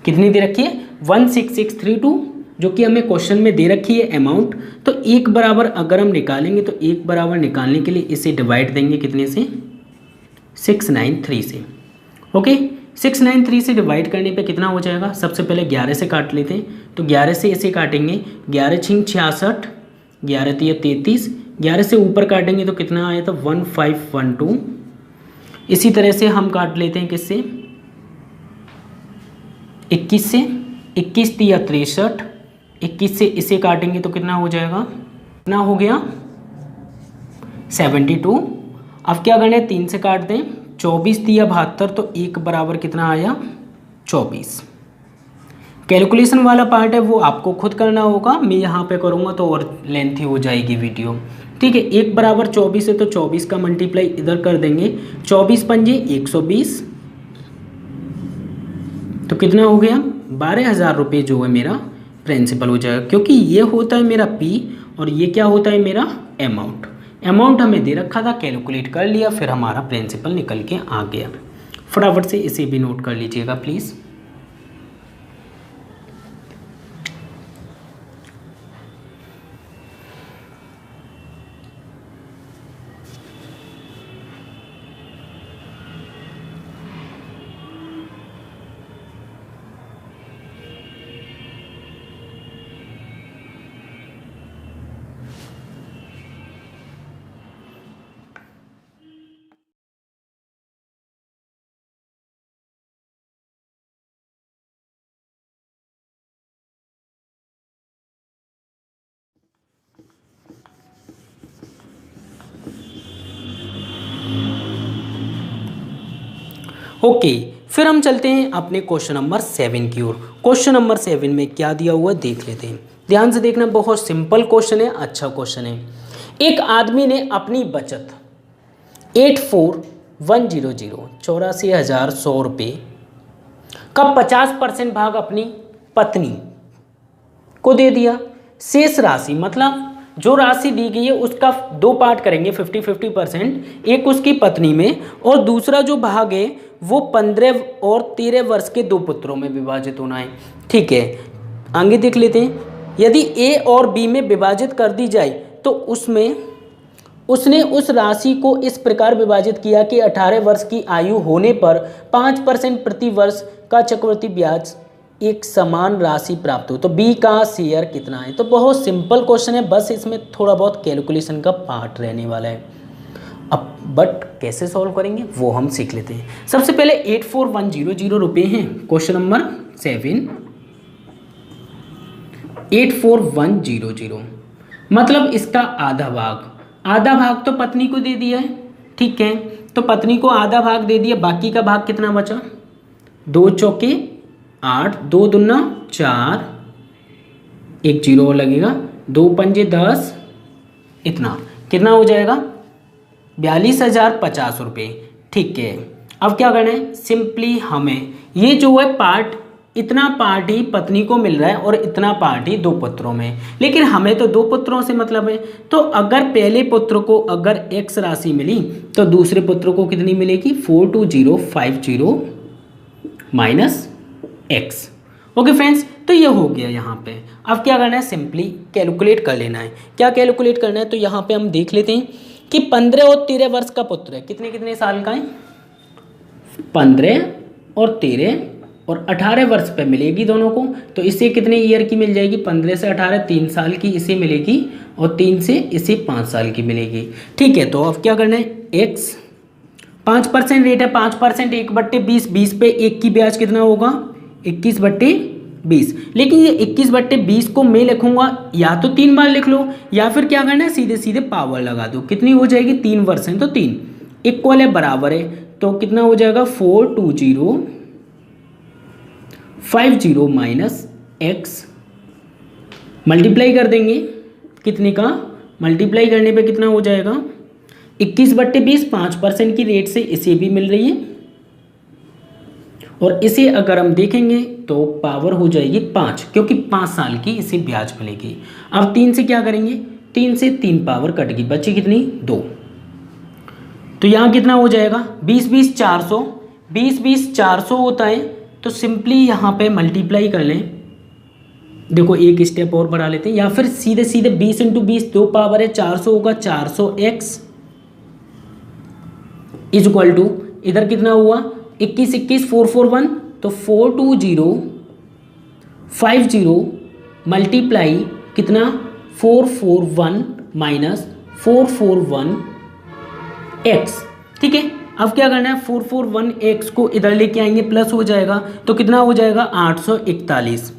A: कितनी दे रखी है 16632, जो कि हमें क्वेश्चन में दे रखी है अमाउंट। तो 1 बराबर अगर हम निकालेंगे तो 1 बराबर निकालने के लिए इसे डिवाइड देंगे कितने से 693 से। ओके, 693 से डिवाइड करने पे कितना हो जाएगा, सबसे पहले 11 से काट लेते हैं। तो 11 से इसे काटेंगे, 11 छिंग 66, 11 तिया 33, 11 से ऊपर काटेंगे तो कितना आया था 1512। इसी तरह से हम काट लेते हैं किससे 21 से, 21 तिया 63, 21 से इसे काटेंगे तो कितना हो जाएगा, कितना हो गया 72, अब क्या करना है, 3 से काट दें, 24 दिया 72, तो 1 बराबर कितना आया 24। कैलकुलेशन वाला पार्ट है वो आपको खुद करना होगा, मैं यहाँ पे करूँगा तो और लेंथी हो जाएगी वीडियो। ठीक है, 1 बराबर 24 है तो 24 का मल्टीप्लाई इधर कर देंगे, 24 पंजे 120, तो कितना हो गया 12,000 रुपये जो है मेरा प्रिंसिपल हो जाएगा, क्योंकि ये होता है मेरा पी और ये क्या होता है मेरा अमाउंट। अमाउंट हमें दे रखा था, कैलकुलेट कर लिया, फिर हमारा प्रिंसिपल निकल के आ गया। फटाफट से इसे भी नोट कर लीजिएगा प्लीज़। ओके, फिर हम चलते हैं अपने क्वेश्चन नंबर 7 की ओर। क्वेश्चन नंबर 7 में क्या दिया हुआ है देख लेते हैं, ध्यान से देखना, बहुत सिंपल क्वेश्चन है, अच्छा क्वेश्चन है। एक आदमी ने अपनी बचत 84,100 84,100 रुपये का 50% भाग अपनी पत्नी को दे दिया। शेष राशि, मतलब जो राशि दी गई है उसका 2 पार्ट करेंगे, 50-50%, एक उसकी पत्नी में और दूसरा जो भाग है वो 15 और 13 वर्ष के 2 पुत्रों में विभाजित होना है। ठीक है, आगे देख लेते हैं। यदि ए और बी में विभाजित कर दी जाए तो उसमें उसने उस राशि को इस प्रकार विभाजित किया कि 18 वर्ष की आयु होने पर 5% प्रति वर्ष का चक्रवृद्धि ब्याज एक समान राशि प्राप्त हो, तो बी का शेयर कितना है। तो बहुत सिंपल क्वेश्चन है, बस इसमें थोड़ा बहुत कैलकुलेशन का पार्ट रहने वाला है। अब बट कैसे सॉल्व करेंगे वो हम सीख लेते हैं। सबसे पहले 84,100 रुपये हैं, क्वेश्चन नंबर 7 84,100, मतलब इसका आधा भाग तो पत्नी को दे दिया है। ठीक है, तो पत्नी को आधा भाग दे दिया, बाकी का भाग कितना बचा, 2 चौके 8, 2 दूना 4, 1 जीरो और लगेगा, 2 पंजे 10, इतना कितना हो जाएगा 42,050 रुपये। ठीक है, अब क्या करना है, सिंपली हमें ये जो है पार्ट, इतना पार्ट ही पत्नी को मिल रहा है और इतना पार्ट ही 2 पुत्रों में, लेकिन हमें तो 2 पुत्रों से मतलब है। तो अगर पहले पुत्र को अगर x राशि मिली तो दूसरे पुत्र को कितनी मिलेगी, 42050 माइनस x। ओके फ्रेंड्स, तो ये हो गया यहाँ पे। अब क्या करना है, सिंपली कैलकुलेट कर लेना है। क्या कैलकुलेट करना है, तो यहाँ पे हम देख लेते हैं कि 15 और 13 वर्ष का पुत्र है, कितने कितने साल का है, 15 और 13 और 18 वर्ष पे मिलेगी दोनों को, तो इसे कितने ईयर की मिल जाएगी, 15 से 18 3 साल की इसे मिलेगी और 3 से इसे 5 साल की मिलेगी। ठीक है, तो अब क्या करना है, x 5% रेट है, 5% 1/20, 20 पे 1 की ब्याज कितना होगा 21/20, लेकिन ये 21/20 को मैं लिखूंगा या तो 3 बार लिख लो या फिर क्या करना है, सीधे सीधे पावर लगा दो, कितनी हो जाएगी 3 वर्ष है तो 3 इक्वल है, बराबर है, तो कितना हो जाएगा 42050 माइनस x, मल्टीप्लाई कर देंगे, कितने का मल्टीप्लाई करने पे कितना हो जाएगा 21/20, 5% की रेट से इसे भी मिल रही है और इसे अगर हम देखेंगे तो पावर हो जाएगी 5, क्योंकि 5 साल की इसे ब्याज मिलेगी। अब 3 से क्या करेंगे, 3 से 3 पावर कट गई, बची कितनी 2, तो यहाँ कितना हो जाएगा 20-20 400, 20-20 400 होता है, तो सिंपली यहाँ पे मल्टीप्लाई कर लें, देखो एक स्टेप और बढ़ा लेते हैं, या फिर सीधे सीधे 20 × 20 2 पावर है 400 होगा, 400x इज इक्वल टू, इधर कितना हुआ 21 441, तो 42050 मल्टीप्लाई कितना 441 माइनस 441x। ठीक है, अब क्या करना है 441x को इधर लेके आएंगे, प्लस हो जाएगा, तो कितना हो जाएगा 841,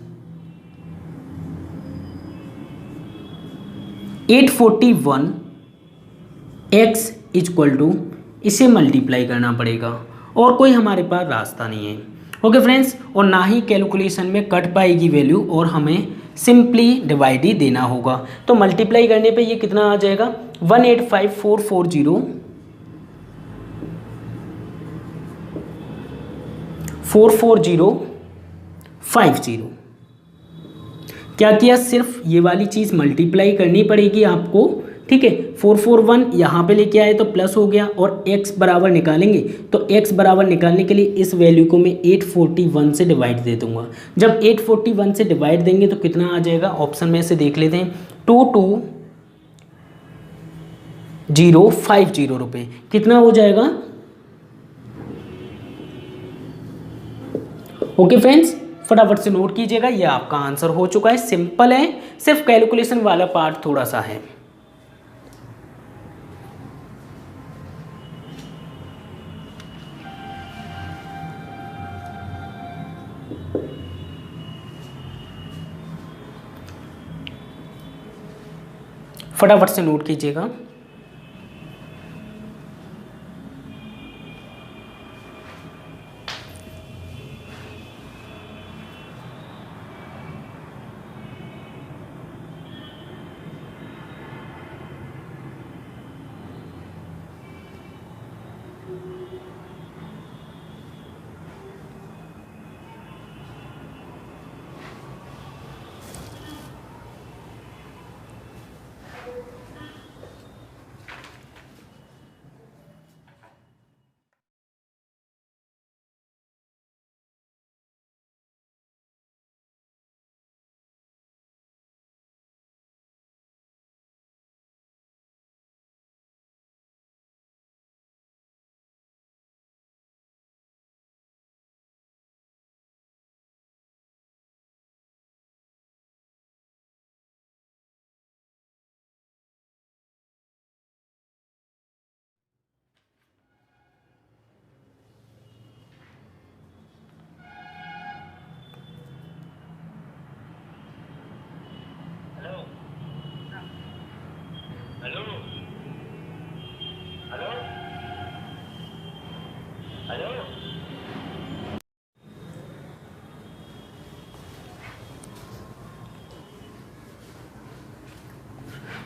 A: 841x इक्वल टू इसे मल्टीप्लाई करना पड़ेगा और कोई हमारे पास रास्ता नहीं है। ओके फ्रेंड्स, और ना ही कैलकुलेशन में कट पाएगी वैल्यू और हमें सिंपली डिवाइड ही देना होगा। तो मल्टीप्लाई करने पे ये कितना आ जाएगा 185,440,44050। क्या किया, सिर्फ ये वाली चीज़ मल्टीप्लाई करनी पड़ेगी आपको, ठीक है। 441 यहाँ पे लेके आए तो प्लस हो गया, और x बराबर निकालेंगे तो x बराबर निकालने के लिए इस वैल्यू को मैं 841 से डिवाइड दे दूंगा। जब 841 से डिवाइड देंगे तो कितना आ जाएगा, ऑप्शन में से देख लेते हैं, 22050 रुपये। कितना हो जाएगा? ओके फ्रेंड्स, फटाफट से नोट कीजिएगा, ये आपका आंसर हो चुका है। सिंपल है, सिर्फ कैलकुलेशन वाला पार्ट थोड़ा सा है। फटाफट से नोट कीजिएगा।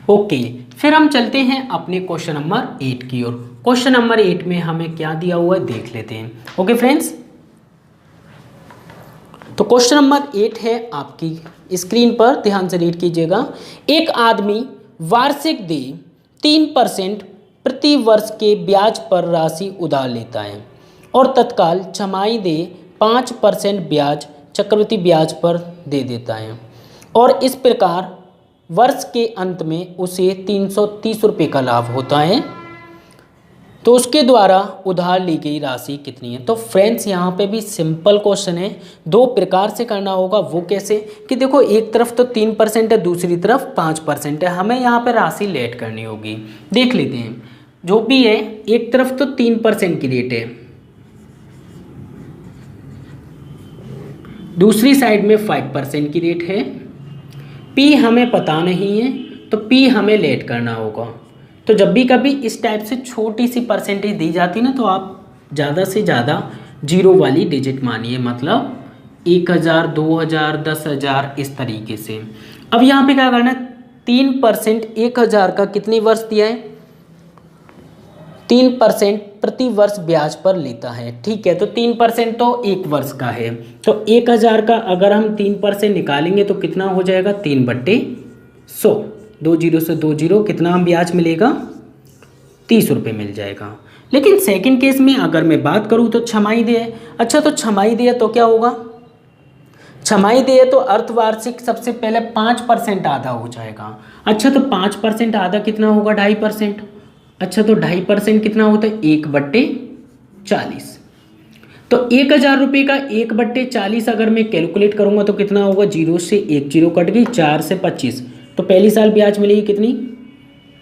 A: ओके, फिर हम चलते हैं अपने क्वेश्चन नंबर 8 की ओर। क्वेश्चन नंबर 8 में हमें क्या दिया हुआ है देख लेते हैं। ओके फ्रेंड्स, तो क्वेश्चन नंबर 8 है आपकी स्क्रीन पर, ध्यान से रीड कीजिएगा। एक आदमी वार्षिक दे 3% प्रति वर्ष के ब्याज पर राशि उधार लेता है और तत्काल छमाही दे 5% ब्याज चक्रवृद्धि ब्याज पर दे देता है, और इस प्रकार वर्ष के अंत में उसे 330 रुपये का लाभ होता है, तो उसके द्वारा उधार ली गई राशि कितनी है। तो फ्रेंड्स, यहाँ पे भी सिंपल क्वेश्चन है, दो प्रकार से करना होगा। वो कैसे कि देखो, एक तरफ तो 3% है, दूसरी तरफ 5% है, हमें यहाँ पे राशि लेट करनी होगी। देख लेते हैं, जो भी है, एक तरफ तो 3% की रेट है, दूसरी साइड में 5% की रेट है। पी हमें पता नहीं है, तो पी हमें लेट करना होगा। तो जब भी कभी इस टाइप से छोटी सी परसेंटेज दी जाती ना, तो आप ज़्यादा से ज़्यादा जीरो वाली डिजिट मानिए, मतलब 1000, 2000, 10,000 इस तरीके से। अब यहाँ पे क्या करना है, 3% 1000 का कितने वर्ष दिया है, 3% प्रति वर्ष ब्याज पर लेता है, ठीक है। तो 3% तो एक वर्ष का है, तो 1000 का अगर हम 3% निकालेंगे तो कितना हो जाएगा, 3/100, 2 जीरो से 2 जीरो, कितना ब्याज मिलेगा, 30 रुपये मिल जाएगा। लेकिन सेकंड केस में अगर मैं बात करूँ तो छमाही दे है। अच्छा, तो छमाही दे तो क्या होगा, छमाही दे तो अर्धवार्षिक सबसे पहले 5% आधा हो जाएगा। अच्छा, तो 5% आधा कितना होगा, 2.5%। अच्छा, तो 2.5% कितना होता है, 1/40। तो 1000 रुपये का 1/40 अगर मैं कैलकुलेट करूंगा तो कितना होगा, 0 से 1 जीरो कट गई, 4 से 25, तो पहली साल ब्याज मिलेगी कितनी,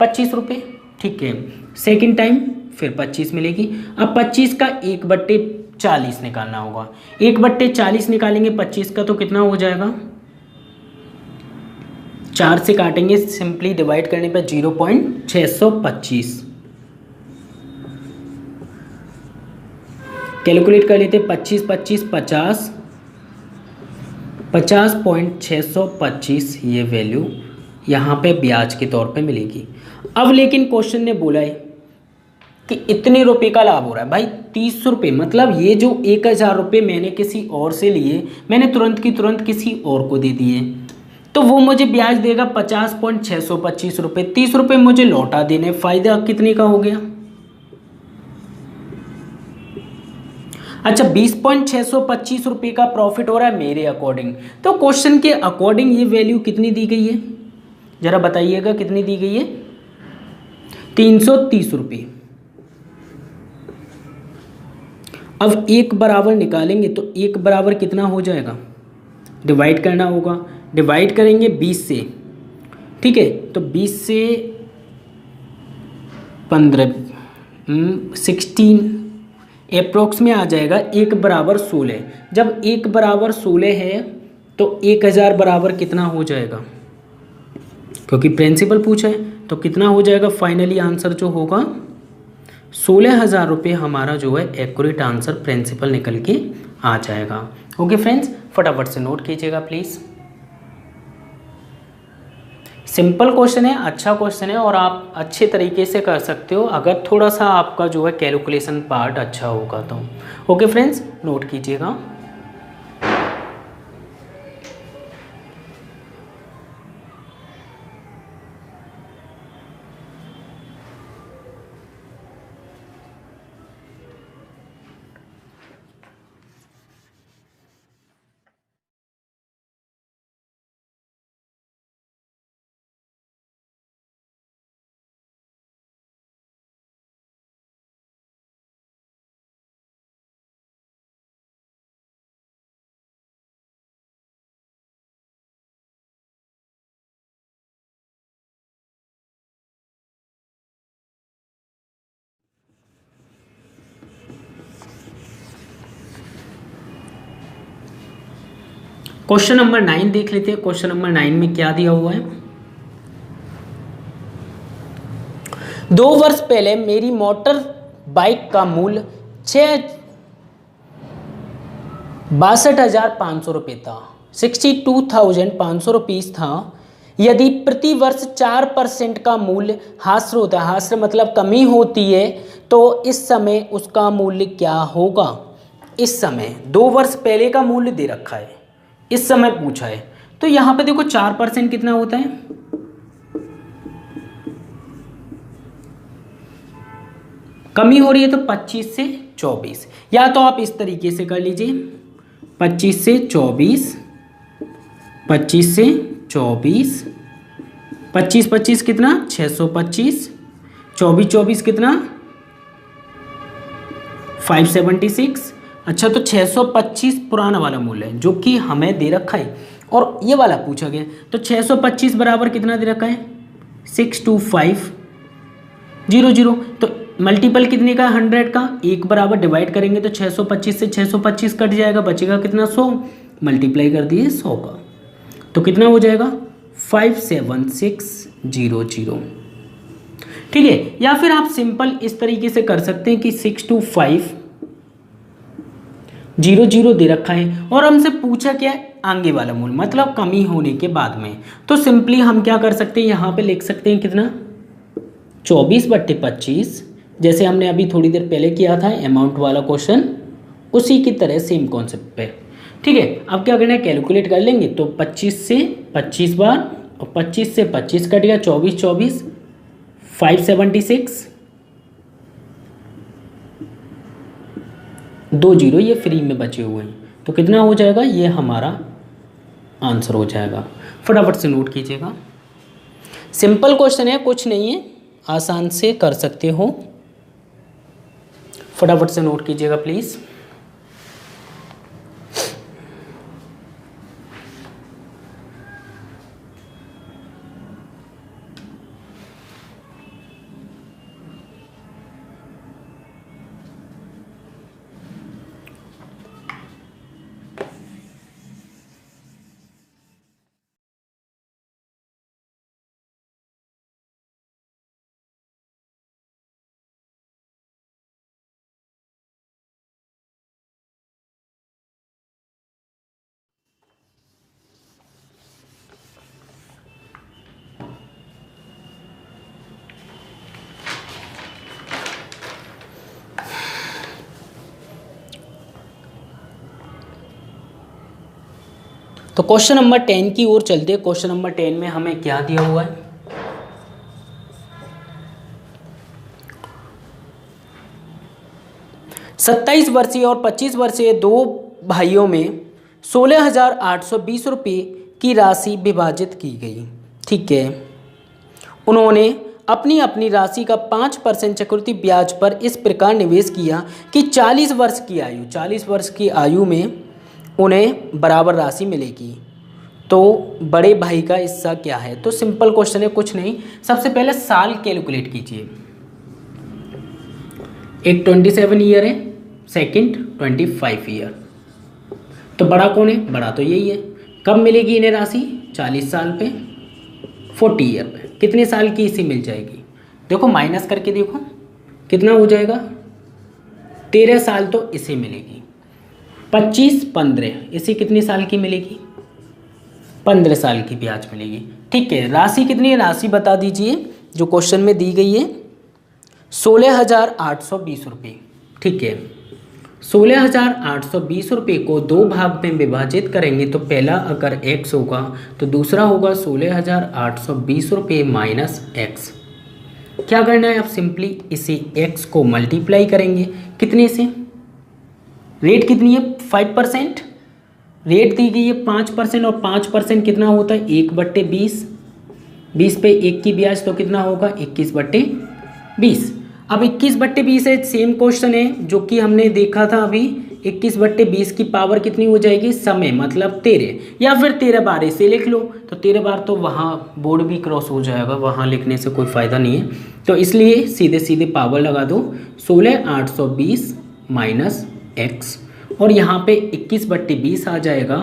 A: 25 रुपये, ठीक है। सेकंड टाइम फिर 25 मिलेगी। अब 25 का 1/40 निकालना होगा, 1/40 निकालेंगे 25 का तो कितना हो जाएगा, 4 से काटेंगे, सिंपली डिवाइड करने पर 0.625, कैलकुलेट कर लेते, 25 25 50, 50.625 ये वैल्यू यहाँ पे ब्याज के तौर पे मिलेगी। अब लेकिन क्वेश्चन ने बोला है कि इतने रुपए का लाभ हो रहा है भाई, 30 रुपये, मतलब ये जो 1000 रुपये मैंने किसी और से लिए, मैंने तुरंत की तुरंत किसी और को दे दिए, तो वो मुझे ब्याज देगा 50.625 रुपये, 30 रुपये मुझे लौटा देने, फायदा कितने का हो गया? अच्छा, 20.625 रुपये का प्रॉफिट हो रहा है मेरे अकॉर्डिंग। तो क्वेश्चन के अकॉर्डिंग ये वैल्यू कितनी दी गई है, जरा बताइएगा कितनी दी गई है? 330 रुपये। अब एक बराबर निकालेंगे तो एक बराबर कितना हो जाएगा, डिवाइड करना होगा, डिवाइड करेंगे 20 से, ठीक है, तो 20 से 15 16 अप्रोक्स में आ जाएगा, एक बराबर 16। जब एक बराबर 16 है तो 1000 बराबर कितना हो जाएगा, क्योंकि प्रिंसिपल पूछा है, तो कितना हो जाएगा फाइनली आंसर जो होगा 16,000 रुपये हमारा जो है एक्यूरेट आंसर प्रिंसिपल निकल के आ जाएगा। ओके फ्रेंड्स, फटाफट से नोट कीजिएगा प्लीज़। सिंपल क्वेश्चन है, अच्छा क्वेश्चन है और आप अच्छे तरीके से कर सकते हो अगर थोड़ा सा आपका जो है कैलकुलेशन पार्ट अच्छा होगा तो। ओके फ्रेंड्स, नोट कीजिएगा। क्वेश्चन नंबर 9 देख लेते हैं। क्वेश्चन नंबर 9 में क्या दिया हुआ है? 2 वर्ष पहले मेरी मोटर बाइक का मूल्य 62,500 रुपये था, 62,500 रुपीज़ था। यदि प्रति वर्ष 4% का मूल्य ह्रास होता है, ह्रास मतलब कमी होती है, तो इस समय उसका मूल्य क्या होगा? इस समय 2 वर्ष पहले का मूल्य दे रखा है, इस समय पूछा है, तो यहाँ पे देखो 4% कितना होता है? कमी हो रही है तो 25 से 24, या तो आप इस तरीके से कर लीजिए, 25 से 24, 25 से 24, 25 25 कितना 625, 24 24 कितना 576। अच्छा, तो 625 पुराना वाला मूल्य है जो कि हमें दे रखा है और ये वाला पूछा गया, तो 625 बराबर कितना दे रखा है 62500। तो मल्टीपल कितने का 100 का, एक बराबर डिवाइड करेंगे तो 625 से 625 कट जाएगा, बचेगा कितना 100, मल्टीप्लाई कर दिए 100 का, तो कितना हो जाएगा 57600। ठीक है, या फिर आप सिंपल इस तरीके से कर सकते हैं कि 62500 दे रखा है और हमसे पूछा क्या है आगे वाला मूल्य, मतलब कमी होने के बाद में, तो सिंपली हम क्या कर सकते हैं, यहाँ पे लिख सकते हैं कितना 24/25, जैसे हमने अभी थोड़ी देर पहले किया था अमाउंट वाला क्वेश्चन, उसी की तरह सेम कॉन्सेप्ट पे। ठीक है, अब क्या करना है कैलकुलेट कर लेंगे, तो 25 से 25 बार और 25 से 25 कट गया, 24 24 576, 2 जीरो ये फ्री में बचे हुए हैं, तो कितना हो जाएगा, ये हमारा आंसर हो जाएगा। फटाफट से नोट कीजिएगा, सिंपल क्वेश्चन है, कुछ नहीं है, आसान से कर सकते हो, फटाफट से नोट कीजिएगा प्लीज़। तो क्वेश्चन नंबर 10 की ओर चलते हैं। क्वेश्चन नंबर 10 में हमें क्या दिया हुआ है? 27 वर्षीय और 25 वर्षीय दो भाइयों में 16,820 रुपये की राशि विभाजित की गई। ठीक है, उन्होंने अपनी अपनी राशि का 5% चक्रवृद्धि ब्याज पर इस प्रकार निवेश किया कि 40 वर्ष की आयु में उन्हें बराबर राशि मिलेगी। तो बड़े भाई का हिस्सा क्या है? तो सिंपल क्वेश्चन है, कुछ नहीं। सबसे पहले साल कैलकुलेट कीजिए। एक 27 ईयर है, सेकंड 25 ईयर। तो बड़ा कौन है? बड़ा तो यही है। कब मिलेगी इन्हें राशि? 40 साल पे, 40 ईयर पे। कितने साल की इसे मिल जाएगी? देखो माइनस करके देखो कितना हो जाएगा। 13 साल तो इसे मिलेगी। 25 15 इसे कितने साल की मिलेगी? 15 साल की ब्याज मिलेगी। ठीक है, राशि कितनी है? राशि बता दीजिए जो क्वेश्चन में दी गई है, 16,820 रुपये। ठीक है, 16,820 रुपये को दो भाग में विभाजित करेंगे तो पहला अगर x होगा तो दूसरा होगा 16,820 रुपये माइनस x। क्या करना है? आप सिंपली इसे x को मल्टीप्लाई करेंगे कितने से? रेट कितनी है? 5%। रेट दी गई है 5% और 5% कितना होता है? 1/20। 20 पे 1 की ब्याज तो कितना होगा? 21/20। अब 21/20 है, सेम क्वेश्चन है जो कि हमने देखा था अभी। 21/20 की पावर कितनी हो जाएगी? समय मतलब 13, या फिर 13 बार इसे लिख लो। तो 13 बार तो वहाँ बोर्ड भी क्रॉस हो जाएगा, वहाँ लिखने से कोई फ़ायदा नहीं है। तो इसलिए सीधे सीधे पावर लगा दो 16,820 माइनस एक्स, और यहाँ पे 21/20 आ जाएगा।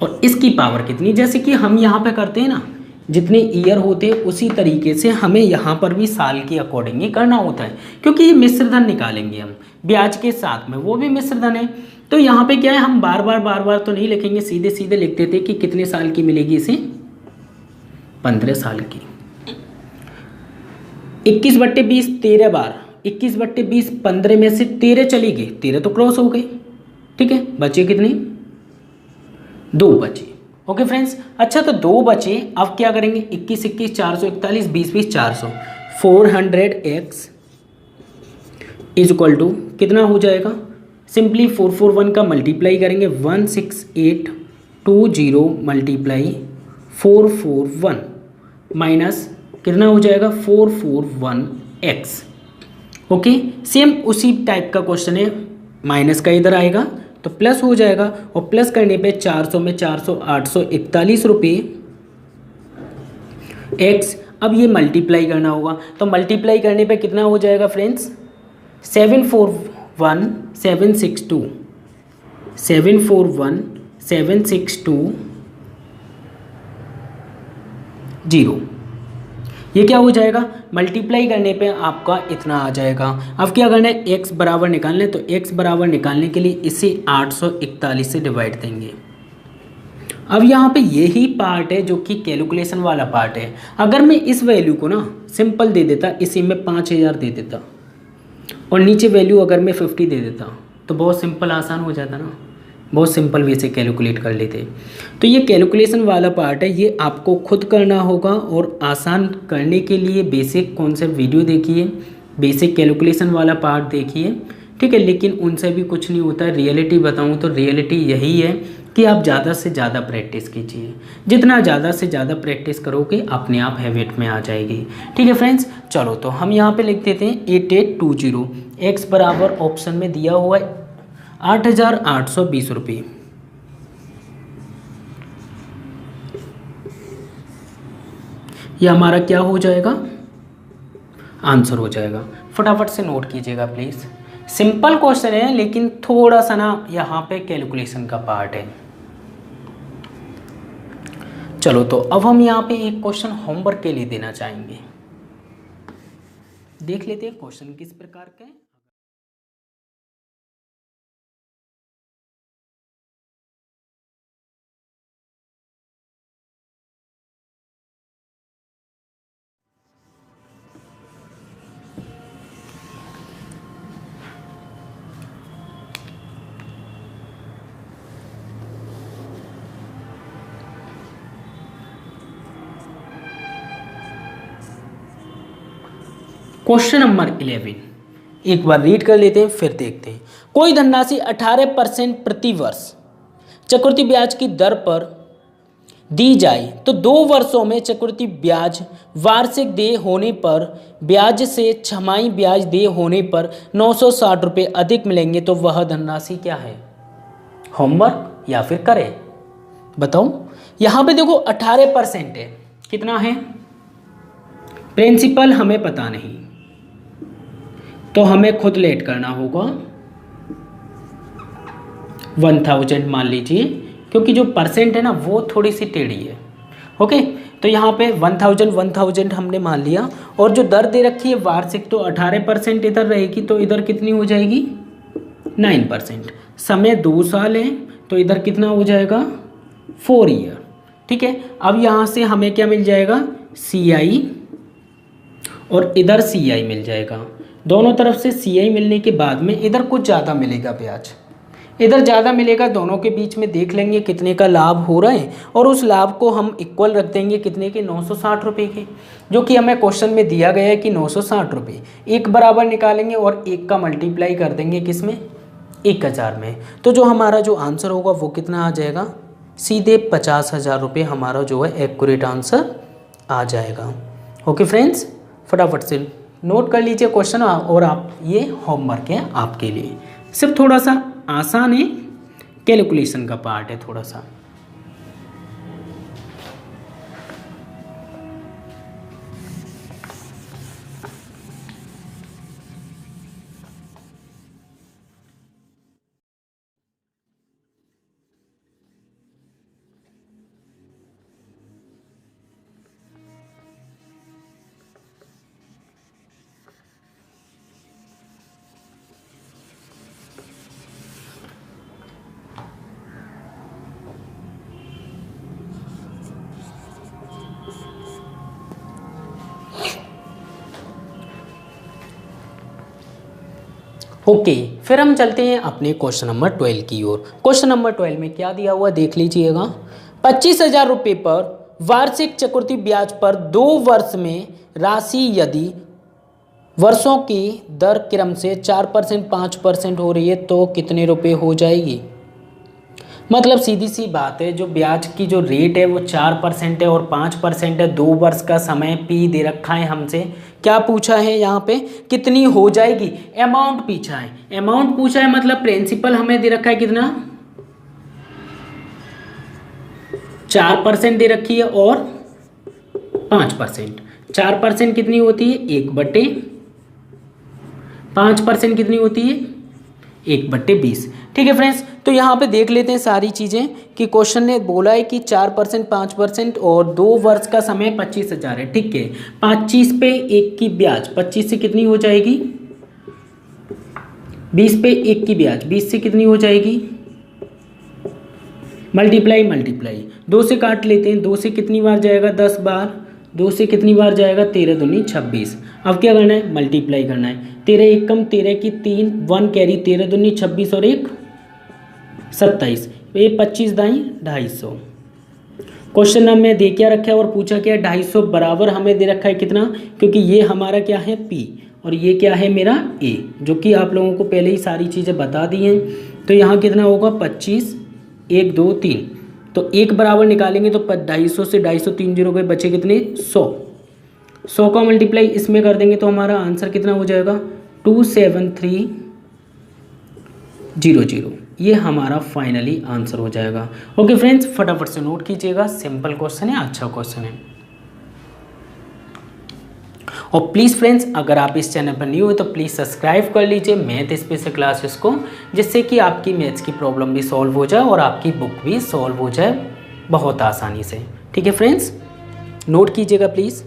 A: और इसकी पावर कितनी? जैसे कि हम यहाँ पे करते हैं ना, जितने ईयर होते हैं उसी तरीके से हमें यहाँ पर भी साल के अकॉर्डिंग ही करना होता है, क्योंकि ये मिश्र धन निकालेंगे हम ब्याज के साथ में, वो भी मिश्र धन है। तो यहाँ पे क्या है, हम बार बार तो नहीं लिखेंगे, सीधे सीधे लिख देते कि कितने साल की मिलेगी इसे? 15 साल की। 21/20 13 बार, 21/20 15 में से 13 चली गई, 13 तो क्रॉस हो गई। ठीक है, बचे कितने? 2 बचे। ओके फ्रेंड्स, अच्छा तो 2 बचे। अब क्या करेंगे? 21 21 441, 20 20 400, 400x इज इक्वल टू कितना हो जाएगा? सिंपली 441 का मल्टीप्लाई करेंगे, 16820 मल्टीप्लाई 441 माइनस कितना हो जाएगा? 441x। ओके, सेम उसी टाइप का क्वेश्चन है, माइनस का इधर आएगा तो प्लस हो जाएगा, और प्लस करने पे 400 में 400 841 रुपये x। अब ये मल्टीप्लाई करना होगा, तो मल्टीप्लाई करने पे कितना हो जाएगा फ्रेंड्स? 741,762 741,762 ये क्या हो जाएगा? मल्टीप्लाई करने पे आपका इतना आ जाएगा। अब क्या करना है? x बराबर निकालना है, तो x बराबर निकालने के लिए इसे 841 से डिवाइड देंगे। अब यहाँ पे यही पार्ट है जो कि कैलकुलेशन वाला पार्ट है। अगर मैं इस वैल्यू को ना सिंपल दे देता, इसी में 5000 दे देता, और नीचे वैल्यू अगर मैं 50 दे देता, तो बहुत सिंपल आसान हो जाता ना, बहुत सिंपल वे से कैलकुलेट कर लेते। तो ये कैलकुलेशन वाला पार्ट है, ये आपको खुद करना होगा, और आसान करने के लिए बेसिक कॉन्सेप्ट वीडियो देखिए, बेसिक कैलकुलेशन वाला पार्ट देखिए। ठीक है, लेकिन उनसे भी कुछ नहीं होता है। रियलिटी बताऊं तो रियलिटी यही है कि आप ज़्यादा से ज़्यादा प्रैक्टिस कीजिए। जितना ज़्यादा से ज़्यादा प्रैक्टिस करोगे अपने आप हैबिट में आ जाएगी। ठीक है फ्रेंड्स, चलो तो हम यहाँ पे लिख देते हैं 8820। एक्स बराबर ऑप्शन में दिया हुआ है 8,820 रुपये। ये हमारा क्या हो जाएगा? आंसर हो जाएगा। फटाफट से नोट कीजिएगा प्लीज़। सिंपल क्वेश्चन है, लेकिन थोड़ा सा ना यहाँ पे कैलकुलेशन का पार्ट है। चलो तो अब हम यहाँ पे एक क्वेश्चन होमवर्क के लिए देना चाहेंगे। देख लेते हैं क्वेश्चन किस प्रकार का है। क्वेश्चन नंबर 11 एक बार रीड कर लेते हैं फिर देखते हैं। कोई धनराशि 18% प्रति वर्ष चक्रवृद्धि ब्याज की दर पर दी जाए तो 2 वर्षों में चक्रवृद्धि ब्याज वार्षिक देय होने पर ब्याज से छमाही ब्याज देय होने पर 960 रुपये अधिक मिलेंगे, तो वह धनराशि क्या है? होमवर्क या फिर करें, बताओ। यहाँ पे देखो 18% है, कितना है? प्रिंसिपल हमें पता नहीं, तो हमें खुद लेट करना होगा। 1000 मान लीजिए, क्योंकि जो परसेंट है ना वो थोड़ी सी टेढ़ी है। ओके, तो यहाँ पे 1000 हमने मान लिया, और जो दर दे रखी है वार्षिक, तो 18% इधर रहेगी, तो इधर कितनी हो जाएगी? 9%। समय 2 साल है, तो इधर कितना हो जाएगा? 4 ईयर। ठीक है, अब यहाँ से हमें क्या मिल जाएगा? CI, और इधर CI मिल जाएगा। दोनों तरफ से CI मिलने के बाद में इधर कुछ ज़्यादा मिलेगा ब्याज, इधर ज़्यादा मिलेगा। दोनों के बीच में देख लेंगे कितने का लाभ हो रहा है, और उस लाभ को हम इक्वल रख देंगे कितने के? 960 रुपये के, जो कि हमें क्वेश्चन में दिया गया है कि 960 रुपये। एक बराबर निकालेंगे और एक का मल्टीप्लाई कर देंगे किस में? 1000 में। तो जो हमारा जो आंसर होगा वो कितना आ जाएगा? सीधे 50,000 रुपये हमारा जो है एक्यूरेट आंसर आ जाएगा। ओके फ्रेंड्स, फटाफट से नोट कर लीजिए क्वेश्चन, और आप ये होमवर्क है आपके लिए। सिर्फ थोड़ा सा आसान है, कैलकुलेशन का पार्ट है थोड़ा सा। ओके, फिर हम चलते हैं अपने क्वेश्चन नंबर 12 की ओर। क्वेश्चन नंबर 12 में क्या दिया हुआ देख लीजिएगा। 25,000 रुपये पर वार्षिक चक्रवृद्धि ब्याज पर 2 वर्ष में राशि यदि वर्षों की दर क्रम से 4%, 5% हो रही है तो कितने रुपए हो जाएगी? मतलब सीधी सी बात है, जो ब्याज की जो रेट है वो 4% है और 5% है। 2 वर्ष का समय P दे रखा है हमसे। क्या पूछा है यहाँ पे? कितनी हो जाएगी? अमाउंट पूछा है। अमाउंट पूछा है मतलब प्रिंसिपल हमें दे रखा है कितना? 4% दे रखी है और 5%। 4% कितनी होती है? 1/5% कितनी होती है? 1/20। ठीक है फ्रेंड्स, तो यहाँ पे देख लेते हैं सारी चीज़ें कि क्वेश्चन ने बोला है कि 4%, 5% और 2 वर्ष का समय 25,000 है। ठीक है, 25 पे 1 की ब्याज 25 से कितनी हो जाएगी? 20 पे 1 की ब्याज 20 से कितनी हो जाएगी? मल्टीप्लाई 2 से काट लेते हैं। 2 से कितनी बार जाएगा? 10 बार। 2 से कितनी बार जाएगा? 13 दूनी 26। अब क्या करना है? मल्टीप्लाई करना है। 13 1 कम 13 की 3, 1 कैरी, 13 दूनी 26 और 1 27। ये 25 दाई 250। क्वेश्चन नाम में दे क्या रखा है और पूछा क्या है? 250 बराबर हमें दे रखा है कितना? क्योंकि ये हमारा क्या है? P, और ये क्या है? मेरा A, जो कि आप लोगों को पहले ही सारी चीज़ें बता दी हैं। तो यहाँ कितना होगा? 25, 1 2 3, तो 1 बराबर निकालेंगे तो 250 से 250 3 जीरो गए, बचे कितने? 100 का मल्टीप्लाई इसमें कर देंगे तो हमारा आंसर कितना हो जाएगा? 27300। ये हमारा फाइनली आंसर हो जाएगा। ओके फ्रेंड्स, फटाफट से नोट कीजिएगा। सिंपल क्वेश्चन है, अच्छा क्वेश्चन है। और प्लीज़ फ्रेंड्स, अगर आप इस चैनल पर न्यू हो तो प्लीज़ सब्सक्राइब कर लीजिए मैथ स्पेशल क्लासेस को, जिससे कि आपकी मैथ्स की प्रॉब्लम भी सॉल्व हो जाए और आपकी बुक भी सॉल्व हो जाए बहुत आसानी से। ठीक है फ्रेंड्स, नोट कीजिएगा प्लीज़।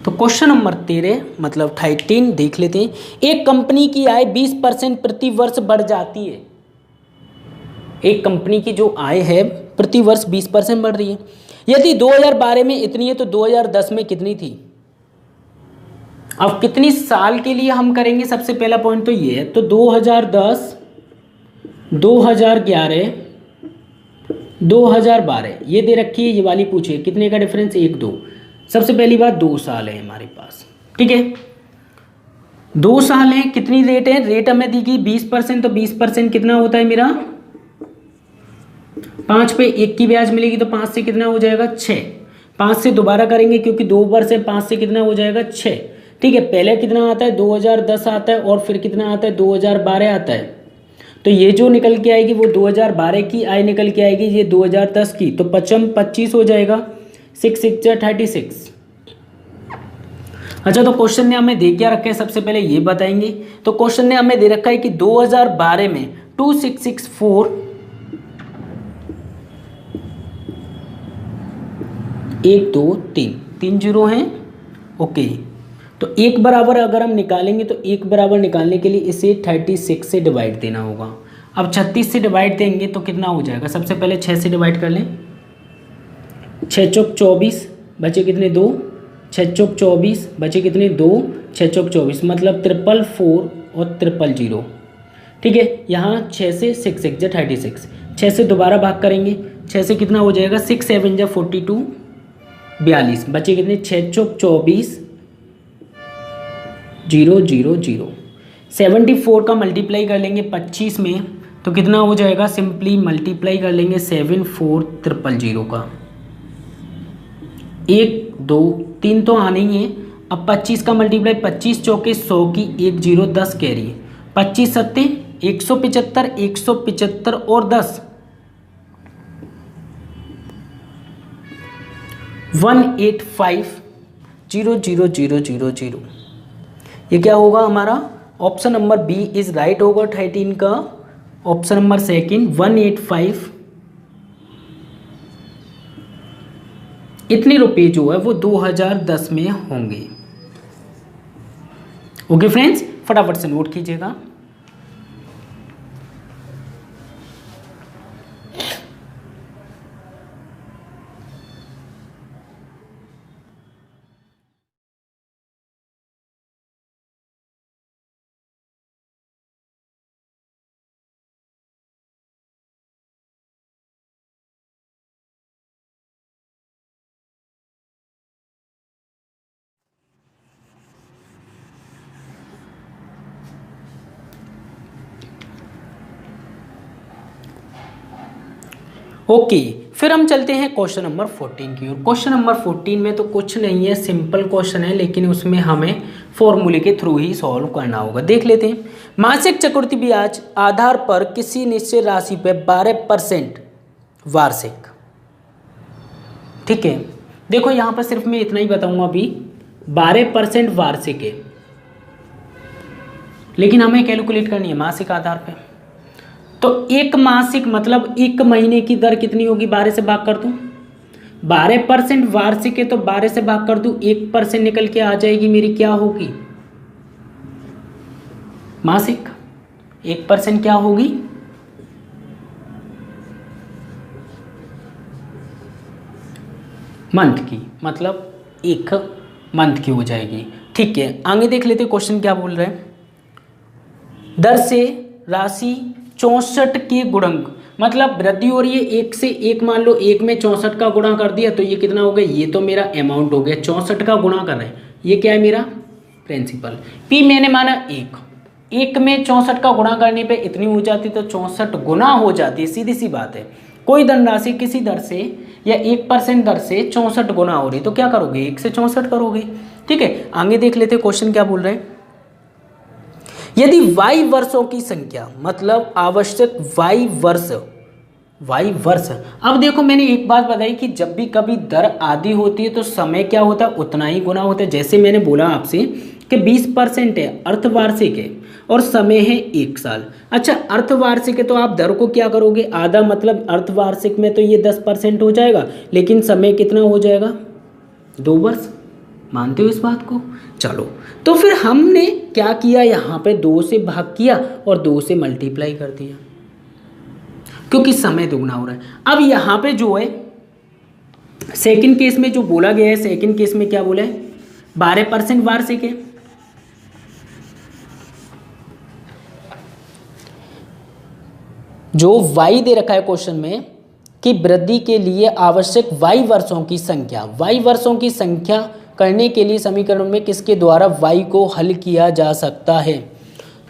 A: तो क्वेश्चन नंबर 13 मतलब 13 देख लेते हैं। एक कंपनी की आय 20% प्रति वर्ष बढ़ जाती है। एक कंपनी की जो आय है प्रति वर्ष 20% बढ़ रही है। यदि 2012 में इतनी है तो 2010 में कितनी थी। अब कितनी साल के लिए हम करेंगे, सबसे पहला पॉइंट तो ये है। तो 2010, 2011, 2012 ये दे रखी है, ये वाली पूछिए कितने का डिफरेंस, 1 2। सबसे पहली बात 2 साल है हमारे पास, ठीक है 2 साल है। कितनी रेट है, रेट हमें दी गई 20%, तो 20% कितना होता है मेरा 5 पे 1 की ब्याज मिलेगी, तो 5 से कितना हो जाएगा 6। 5 से दोबारा करेंगे क्योंकि 2 वर्ष है, 5 से कितना हो जाएगा 6, ठीक है। पहले कितना आता है 2010 आता है और फिर कितना आता है 2012 आता है। तो ये जो निकल के आएगी वो 2012 की आय निकल के आएगी, ये 2010 की। तो 25 हो जाएगा, 6 6 36। अच्छा, तो क्वेश्चन ने हमें दे क्या रखा है, सबसे पहले ये बताएंगे। तो क्वेश्चन ने हमें दे रखा है कि 2012 में 2664 1 2 3 जीरो हैं, ओके। तो 1 बराबर अगर हम निकालेंगे तो 1 बराबर निकालने के लिए इसे 36 से डिवाइड देना होगा। अब 36 से डिवाइड देंगे तो कितना हो जाएगा, सबसे पहले 6 से डिवाइड कर लें, 6 चौक 24 बचे कितने 2, 6 चौक 24 बचे कितने 2, 6 चौक 24 मतलब 444 और 000, ठीक है। यहाँ 6 से 6 6 जा 36, 6 से दोबारा भाग करेंगे, 6 से कितना हो जाएगा 6 7 जा 42 42 बचे कितने 6 चौक 24 0 0 0। 74 का मल्टीप्लाई कर लेंगे 25 में तो कितना हो जाएगा, सिंपली मल्टीप्लाई कर लेंगे 74000 का। 1 2 3 तो आने ही है। अब 25 का मल्टीप्लाई 25 चौके 100 की 1 0 10 कैरी, 25 सत्ते 175 175 और 10 1850000। ये क्या होगा हमारा, option number B is right होगा 13 का, ऑप्शन नंबर सेकंड 185 इतने रुपए जो है वो 2010 में होंगे। ओके फ्रेंड्स, फटाफट से नोट कीजिएगा। ओके, फिर हम चलते हैं क्वेश्चन नंबर 14 की ओर। क्वेश्चन नंबर 14 में तो कुछ नहीं है, सिंपल क्वेश्चन है, लेकिन उसमें हमें फॉर्मूले के थ्रू ही सॉल्व करना होगा। देख लेते हैं। मासिक चक्रवृद्धि ब्याज आधार पर किसी निश्चित राशि पर 12% वार्षिक, ठीक है। देखो यहाँ पर सिर्फ मैं इतना ही बताऊंगा अभी, 12% वार्षिक है, लेकिन हमें कैलकुलेट करनी है मासिक आधार पे। तो एक मासिक मतलब एक महीने की दर कितनी होगी, 12 से भाग कर दूं, 12% वार्षिक है तो 12 से भाग कर दूं, 1% निकल के आ जाएगी मेरी, क्या होगी मासिक, 1% क्या होगी मंथ की, मतलब 1 मंथ की हो जाएगी, ठीक है। आगे देख लेते क्वेश्चन क्या बोल रहे हैं। दर से राशि 64 के गुणक, मतलब वृद्धि हो रही है 1 से 1, मान लो 1 में 64 का गुणा कर दिया तो ये कितना हो गया, ये तो मेरा अमाउंट हो गया, 64 का गुणा कर रहे हैं, ये क्या है मेरा प्रिंसिपल। पी मैंने माना 1 में 64 का गुणा करने पे इतनी हो जाती तो 64 गुना हो जाती, सीधी सी बात है। कोई धनराशि किसी दर से या 1% दर से 64 गुना हो रही तो क्या करोगे, 1 से 64 करोगे, ठीक है। आगे देख लेते क्वेश्चन क्या बोल रहे हैं। यदि y वर्षों की संख्या, मतलब आवश्यक y वर्ष। अब देखो मैंने एक बात बताई कि जब भी कभी दर आधी होती है तो समय क्या होता है, उतना ही गुना होता है। जैसे मैंने बोला आपसे कि 20% है, अर्धवार्षिक है और समय है 1 साल। अच्छा, अर्धवार्षिक है तो आप दर को क्या करोगे, आधा, मतलब अर्धवार्षिक में तो ये 10% हो जाएगा, लेकिन समय कितना हो जाएगा 2 वर्ष, मानते हो इस बात को? चलो, तो फिर हमने क्या किया, यहाँ पे 2 से भाग किया और 2 से मल्टीप्लाई कर दिया, क्योंकि समय दुगना हो रहा है। अब यहाँ पे जो है सेकंड केस में जो बोला गया है, सेकंड केस में क्या बोला है, 12% वार्षिक है। जो y दे रखा है क्वेश्चन में कि वृद्धि के लिए आवश्यक y वर्षों की संख्या, y वर्षों की संख्या करने के लिए समीकरण में किसके द्वारा y को हल किया जा सकता है।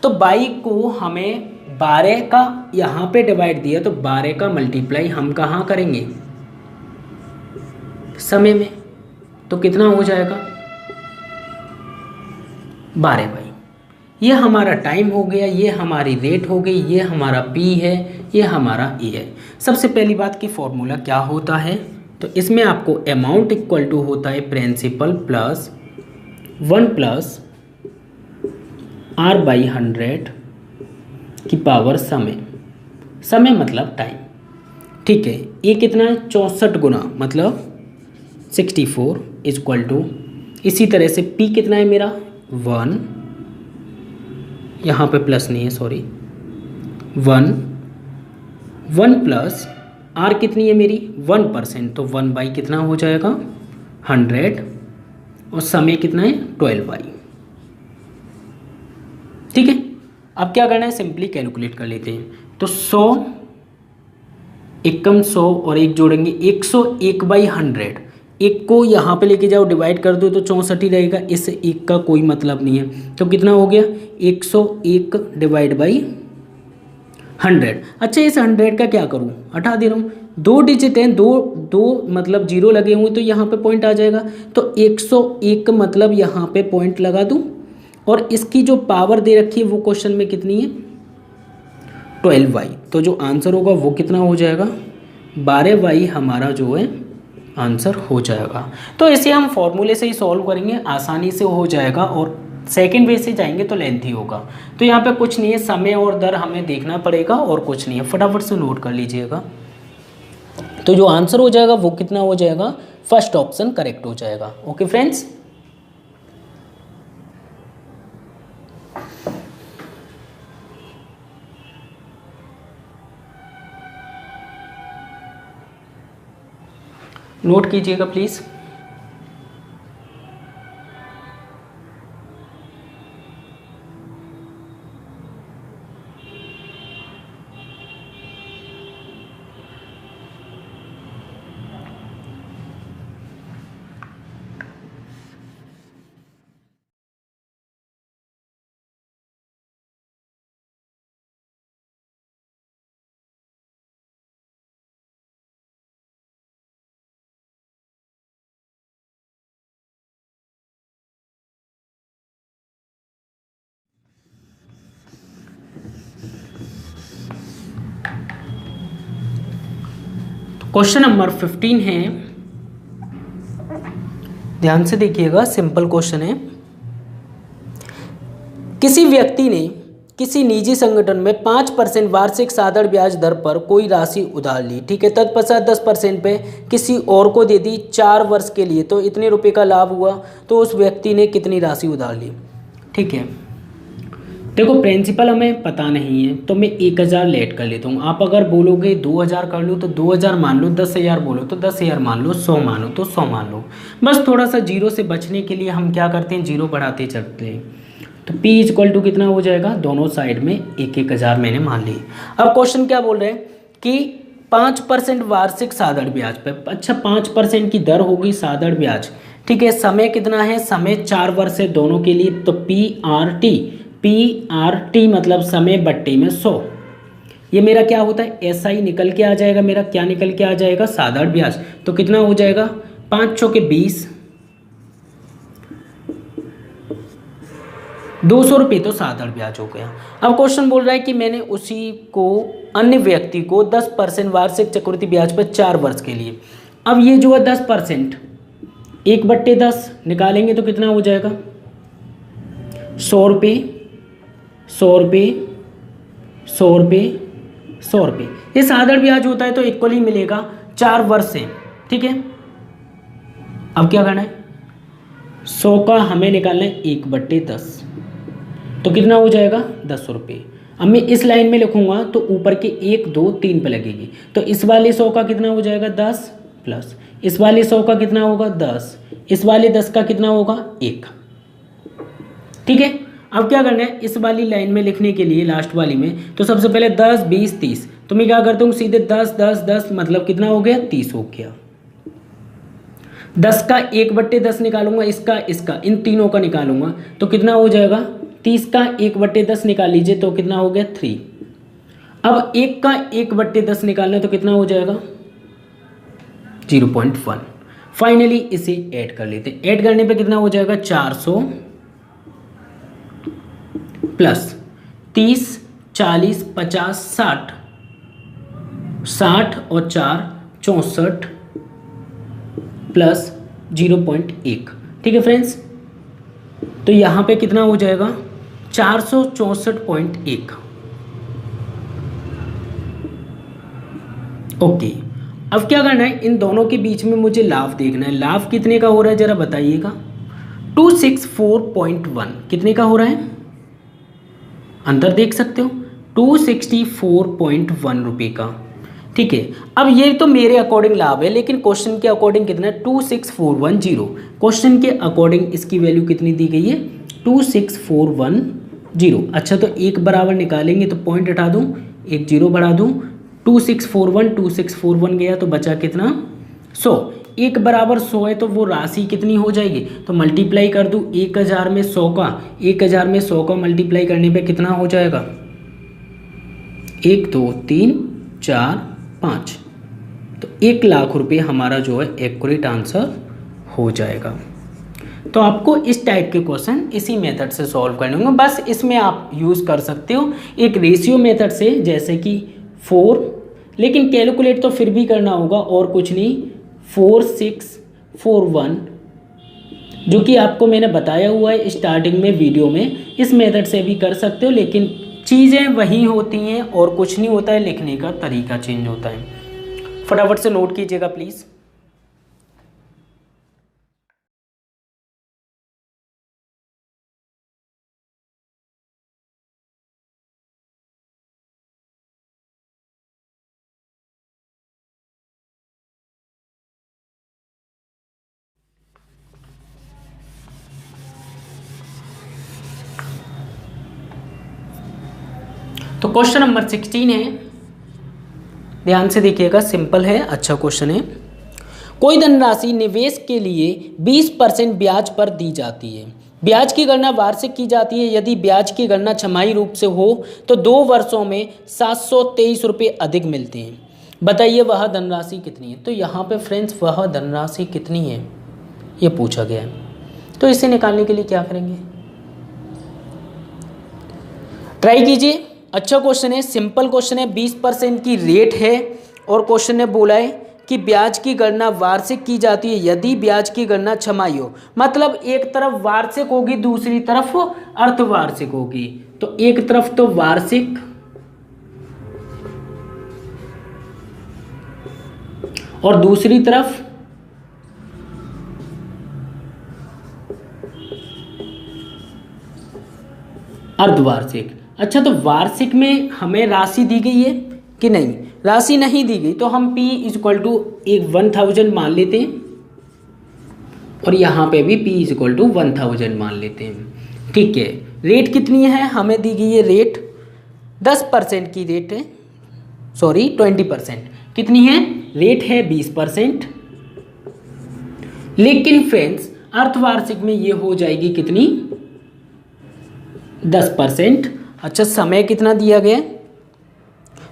A: तो y को हमें 12 का यहाँ पे डिवाइड दिया, तो 12 का मल्टीप्लाई हम कहाँ करेंगे, समय में। तो कितना हो जाएगा, 12 बाई, ये हमारा टाइम हो गया, ये हमारी रेट हो गई, ये हमारा पी है, ये हमारा ई है। सबसे पहली बात की फॉर्मूला क्या होता है, तो इसमें आपको अमाउंट इक्वल टू होता है प्रिंसिपल प्लस 1 प्लस R/100 की पावर समय, समय मतलब टाइम, ठीक है। ये कितना है, 64 गुना मतलब 64 इक्वल टू, इसी तरह से पी कितना है मेरा 1, यहाँ पे प्लस नहीं है सॉरी, 1 प्लस आर कितनी है मेरी 1%, तो 1 बाई कितना हो जाएगा 100, और समय कितना है 12 बाई, ठीक है। अब क्या करना है, सिंपली कैलकुलेट कर लेते हैं। तो 100 एकम 100 और एक जोड़ेंगे 101/100, एक को यहाँ पे लेके जाओ डिवाइड कर दो तो 64 ही रहेगा, इससे एक का कोई मतलब नहीं है, तो कितना हो गया 101/100। अच्छा, इस 100 का क्या करूँ, हटा दे रहा हूँ, 2 डिजिट हैं, दो मतलब 0 लगे हुए तो यहाँ पे पॉइंट आ जाएगा, तो 101 मतलब यहाँ पे पॉइंट लगा दूँ, और इसकी जो पावर दे रखी है वो क्वेश्चन में कितनी है 12y, तो जो आंसर होगा वो कितना हो जाएगा 12y, हमारा जो है आंसर हो जाएगा। तो इसे हम फॉर्मूले से ही सॉल्व करेंगे, आसानी से हो जाएगा, और सेकंड वे से जाएंगे तो लेंथी होगा। तो यहाँ पे कुछ नहीं है, समय और दर हमें देखना पड़ेगा और कुछ नहीं है, फटाफट से नोट कर लीजिएगा। तो जो आंसर हो जाएगा वो कितना हो जाएगा, फर्स्ट ऑप्शन करेक्ट हो जाएगा। ओके फ्रेंड्स, नोट कीजिएगा प्लीज़। क्वेश्चन नंबर 15 है, ध्यान से देखिएगा, सिंपल क्वेश्चन है। किसी व्यक्ति ने किसी निजी संगठन में 5% वार्षिक साधारण ब्याज दर पर कोई राशि उधार ली, ठीक है। तत्पश्चात 10% पे किसी और को दे दी 4 वर्ष के लिए, तो इतने रुपए का लाभ हुआ, तो उस व्यक्ति ने कितनी राशि उधार ली, ठीक है। देखो प्रिंसिपल हमें पता नहीं है तो मैं 1000 लेट कर लेता हूँ। आप अगर बोलोगे 2000 कर लो तो 2000 मान लो, 10,000 बोलो तो 10,000 मान लो, 100 मानो तो 100 मान लो। बस थोड़ा सा जीरो से बचने के लिए हम क्या करते हैं, जीरो बढ़ाते चलते हैं। तो P इक्वल टू कितना हो जाएगा, दोनों साइड में 1,000 मैंने मान ली। अब क्वेश्चन क्या बोल रहे हैं कि 5% वार्षिक साधारण ब्याज पे, अच्छा 5% की दर होगी साधारण ब्याज, ठीक है। समय कितना है, समय 4 वर्ष है दोनों के लिए, तो PRT मतलब समय बट्टे में 100, ये मेरा क्या होता है SI निकल के आ जाएगा, मेरा क्या निकल के आ जाएगा, साधारण ब्याज। तो कितना हो जाएगा 5 चौके 20, 200 रुपये तो साधारण ब्याज हो गया। अब क्वेश्चन बोल रहा है कि मैंने उसी को अन्य व्यक्ति को 10% वार्षिक चक्रवृद्धि ब्याज पर 4 वर्ष के लिए। अब ये जो है 10%, 1/10 निकालेंगे तो कितना हो जाएगा 100 रुपये, 100 रुपये, 100 रुपये, 100 रुपये। ये साधारण ब्याज होता है तो इक्वली मिलेगा 4 वर्ष से, ठीक है। अब क्या करना है, 100 का हमें निकालना है 1/10, तो कितना हो जाएगा 10 रुपये। अब मैं इस लाइन में लिखूंगा तो ऊपर के 1 2 3 पे लगेगी, तो इस वाले 100 का कितना हो जाएगा 10 प्लस इस वाले 100 का कितना होगा 10, इस वाले 10 का कितना होगा 1। ठीक है, अब क्या करना है इस वाली लाइन में लिखने के लिए, लास्ट वाली में, तो सबसे पहले 10 20 30, तो मैं क्या करता हूँ सीधे 10 10 10 मतलब कितना हो गया 30 हो गया। 10 का 1/10 निकालूंगा, इसका इन तीनों का निकालूंगा तो कितना हो जाएगा 30 का 1/10 निकाल लीजिए तो कितना हो गया 3। अब 1 का 1/10 निकालना है तो कितना हो जाएगा 0.1। फाइनली इसे ऐड कर लेते हैं, ऐड करने पे कितना हो जाएगा 400 प्लस 30 40 50 60 60 और 4 64 प्लस 0.1। ठीक है फ्रेंड्स, तो यहाँ पे कितना हो जाएगा 464.1। ओके, अब क्या करना है इन दोनों के बीच में मुझे लाभ देखना है, लाभ कितने का हो रहा है जरा बताइएगा। 264.1 कितने का हो रहा है, अंतर देख सकते हो 264.1 रुपये का। ठीक है, अब ये तो मेरे अकॉर्डिंग लाभ है, लेकिन क्वेश्चन के अकॉर्डिंग कितना है 26410। क्वेश्चन के अकॉर्डिंग इसकी वैल्यू कितनी दी गई है 26410। अच्छा, तो एक बराबर निकालेंगे तो पॉइंट हटा दूं, एक जीरो बढ़ा दूं, 2641 गया तो बचा कितना 100। एक बराबर 100 है तो वो राशि कितनी हो जाएगी, तो मल्टीप्लाई कर दूं 1000 में 100 का, 1000 में 100 का मल्टीप्लाई करने पे कितना हो जाएगा 1 2 3 4 5, तो 1 लाख रुपए हमारा जो है एक्यूरेट आंसर हो जाएगा। तो आपको इस टाइप के क्वेश्चन इसी मेथड से सॉल्व करने होंगे, बस इसमें आप यूज़ कर सकते हो एक रेशियो मेथड से, जैसे कि 4, लेकिन कैलकुलेट तो फिर भी करना होगा और कुछ नहीं, 4 6 4 1 जो कि आपको मैंने बताया हुआ है स्टार्टिंग में वीडियो में। इस मेथड से भी कर सकते हो, लेकिन चीज़ें वही होती हैं और कुछ नहीं होता है, लिखने का तरीका चेंज होता है। फटाफट से नोट कीजिएगा प्लीज़। तो क्वेश्चन नंबर 16 है, ध्यान से देखिएगा, सिंपल है, अच्छा क्वेश्चन है। कोई धनराशि निवेश के लिए 20% ब्याज पर दी जाती है। ब्याज की गणना वार्षिक की जाती है। यदि ब्याज की गणना छमाही रूप से हो तो 2 वर्षों में 723 रुपये अधिक मिलते हैं। बताइए वह धनराशि कितनी है। तो यहाँ पे फ्रेंड्स वह धनराशि कितनी है ये पूछा गया है। तो इसे निकालने के लिए क्या करेंगे, ट्राई कीजिए। अच्छा क्वेश्चन है, सिंपल क्वेश्चन है, 20% की रेट है और क्वेश्चन ने बोला है कि ब्याज की गणना वार्षिक की जाती है यदि ब्याज की गणना छमाही हो। मतलब एक तरफ वार्षिक होगी, दूसरी तरफ अर्धवार्षिक होगी। तो एक तरफ तो वार्षिक और दूसरी तरफ अर्धवार्षिक। अच्छा, तो वार्षिक में हमें राशि दी गई है कि नहीं, राशि नहीं दी गई, तो हम P = 1000 मान लेते हैं और यहाँ पे भी P = 1000 मान लेते हैं। ठीक है, रेट कितनी है हमें दी गई है, रेट 10% की रेट है, सॉरी 20%। कितनी है, रेट है 20%, लेकिन फ्रेंड्स अर्धवार्षिक में ये हो जाएगी कितनी 10%। अच्छा, समय कितना दिया गया,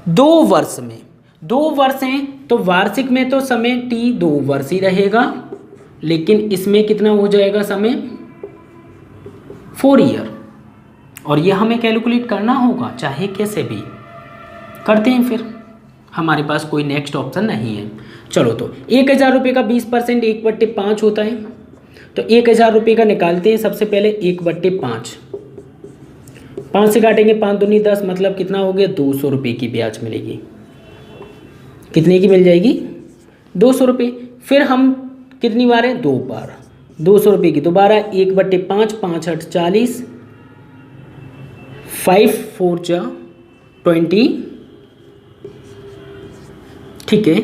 A: 2 वर्ष में, 2 वर्ष हैं तो वार्षिक में तो समय T 2 वर्ष ही रहेगा, लेकिन इसमें कितना हो जाएगा समय 4 ईयर। और ये हमें कैलकुलेट करना होगा चाहे कैसे भी करते हैं, फिर हमारे पास कोई नेक्स्ट ऑप्शन नहीं है। चलो, तो 1000 रुपये का 20% 1/5 होता है, तो 1000 रुपये का निकालते हैं। सबसे पहले 1/5, 5 से काटेंगे, 5 दूनी 10, मतलब कितना हो गया 200 रुपये की ब्याज मिलेगी। कितने की मिल जाएगी 200 रुपये। फिर हम कितनी बार है, 2 बार, 200 रुपये की दोबारा 1/5, 5 8 40, 5 4 जा 20, ठीक है,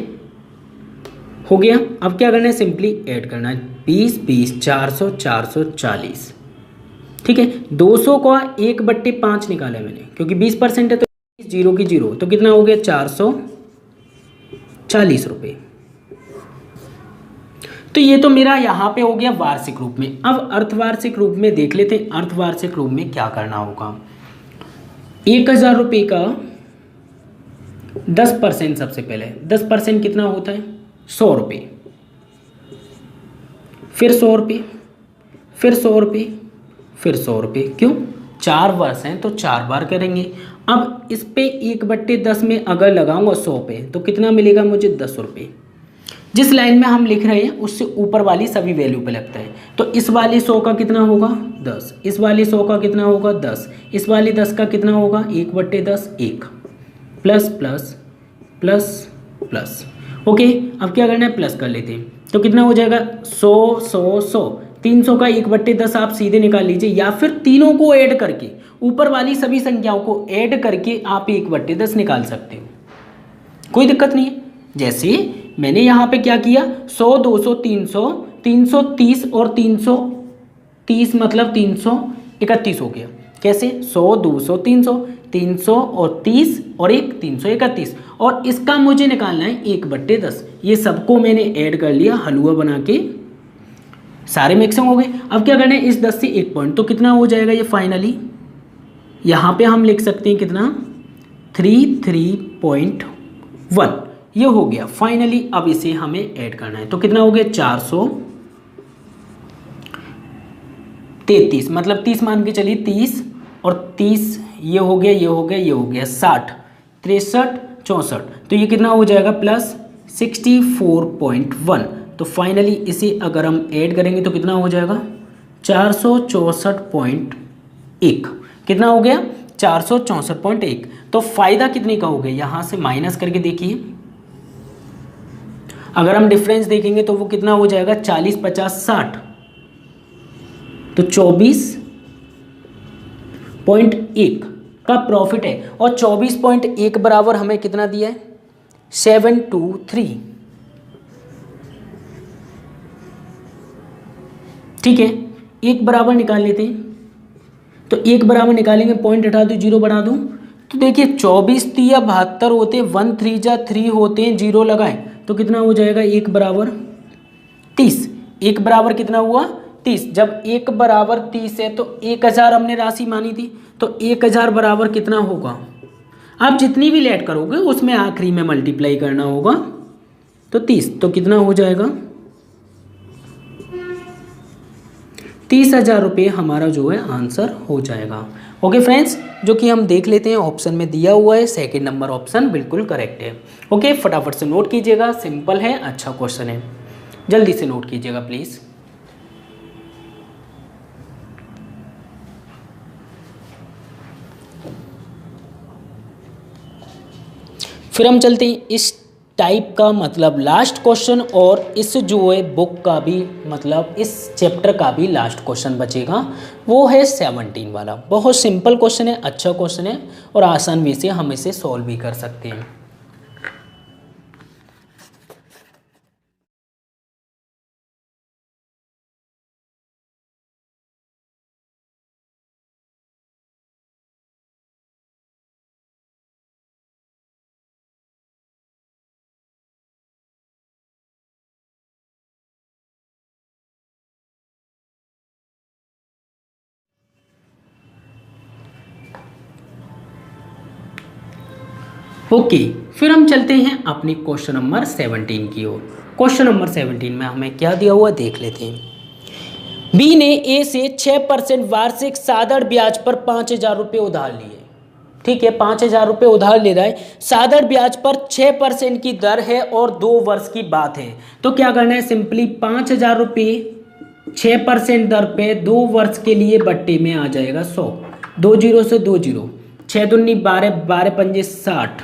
A: हो गया। अब क्या करना है, सिंपली ऐड करना है, 20 20 400 440, ठीक है। 200 का 1/5 निकाला मैंने, क्योंकि 20% है तो 0 की 0, तो कितना हो गया 440 रुपये। तो ये तो मेरा यहाँ पे हो गया वार्षिक रूप में। अब अर्धवार्षिक रूप में देख लेते हैं, अर्धवार्षिक रूप में क्या करना होगा। 1000 रुपये का 10% सबसे पहले, 10% कितना होता है 100 रुपये, फिर 100 रुपये, फिर 100 रुपये, फिर 100 रुपये, क्यों 4 वर्ष हैं तो 4 बार करेंगे। अब इस पे 1/10 में अगर लगाऊंगा 100 पे तो कितना मिलेगा मुझे 10 रुपये। जिस लाइन में हम लिख रहे हैं उससे ऊपर वाली सभी वैल्यू पे लगता है, तो इस वाली 100 का कितना होगा 10, इस वाली 100 का कितना होगा 10, इस वाली 10 का कितना होगा 1/10, 1 plus plus plus plus. Okay, अब क्या करना है प्लस कर लेते हैं, तो कितना हो जाएगा 100 100 100, 300 का 1/10 आप सीधे निकाल लीजिए, या फिर तीनों को ऐड करके ऊपर वाली सभी संख्याओं को ऐड करके आप 1/10 निकाल सकते हो, कोई दिक्कत नहीं है। जैसे मैंने यहाँ पे क्या किया 100 200 300 330 और 330 मतलब 331 हो गया। कैसे 100 200 300 300 और 30 और एक 331, और इसका मुझे निकालना है 1/10। ये सबको मैंने ऐड कर लिया, हलवा बना के सारे मिक्सिंग हो गए। अब क्या करना है इस 10 से 1 पॉइंट, तो कितना हो जाएगा ये फाइनली, यहाँ पे हम लिख सकते हैं कितना 33.1, ये हो गया फाइनली। अब इसे हमें ऐड करना है, तो कितना हो गया 433, मतलब 30 मान के चलिए, 30 और 30 ये हो गया, ये हो गया, ये हो गया 60 63 64, तो ये कितना हो जाएगा प्लस 64.1। तो फाइनली इसे अगर हम ऐड करेंगे तो कितना हो जाएगा 464.1, कितना हो गया 464.1। तो फायदा कितने का हो गया, यहाँ से माइनस करके देखिए, अगर हम डिफरेंस देखेंगे तो वो कितना हो जाएगा 40 50 60, तो 24.1 का प्रॉफिट है, और 24.1 बराबर हमें कितना दिया है 723, ठीक है। एक बराबर निकाल लेते हैं, तो एक बराबर निकालेंगे, पॉइंट हटा दूँ 0 बना दूँ, तो देखिए 24 3 72 होते हैं, 1 3 जा 3 होते हैं, 0 लगाएं तो कितना हो जाएगा 1 बराबर 30, 1 बराबर कितना हुआ 30। जब 1 बराबर 30 है तो 1000 हमने राशि मानी थी, तो 1000 बराबर कितना होगा, आप जितनी भी लेट करोगे उसमें आखिरी में मल्टीप्लाई करना होगा, तो 30, तो कितना हो जाएगा 30,000 रुपये हमारा जो है आंसर हो जाएगा। ओके फ्रेंड्स, जो कि हम देख लेते हैं ऑप्शन में दिया हुआ है, सेकंड नंबर ऑप्शन बिल्कुल करेक्ट है। ओके, फटाफट से नोट कीजिएगा, सिंपल है, अच्छा क्वेश्चन है, जल्दी से नोट कीजिएगा प्लीज़। फिर हम चलते हैं इस टाइप का, मतलब लास्ट क्वेश्चन, और इस जो है बुक का भी, मतलब इस चैप्टर का भी लास्ट क्वेश्चन बचेगा, वो है 17 वाला। बहुत सिंपल क्वेश्चन है, अच्छा क्वेश्चन है, और आसान वे से हम इसे सॉल्व भी कर सकते हैं। ओके, फिर हम चलते हैं अपनी क्वेश्चन नंबर 17 की ओर। क्वेश्चन नंबर 17 में हमें क्या दिया हुआ देख लेते हैं। बी ने ए से 6% वार्षिक साधारण ब्याज पर 5,000 रुपये उधार लिए, ठीक है, 5,000 रुपये उधार ले रहा है, साधारण ब्याज पर 6% की दर है और 2 वर्ष की बात है। तो क्या करना है, सिंपली 5,000 रुपये 6% दर पे 2 वर्ष के लिए बट्टे में आ जाएगा 100, 2 0 से 2 0, 6 दूनी 12, 12 पंजे 60,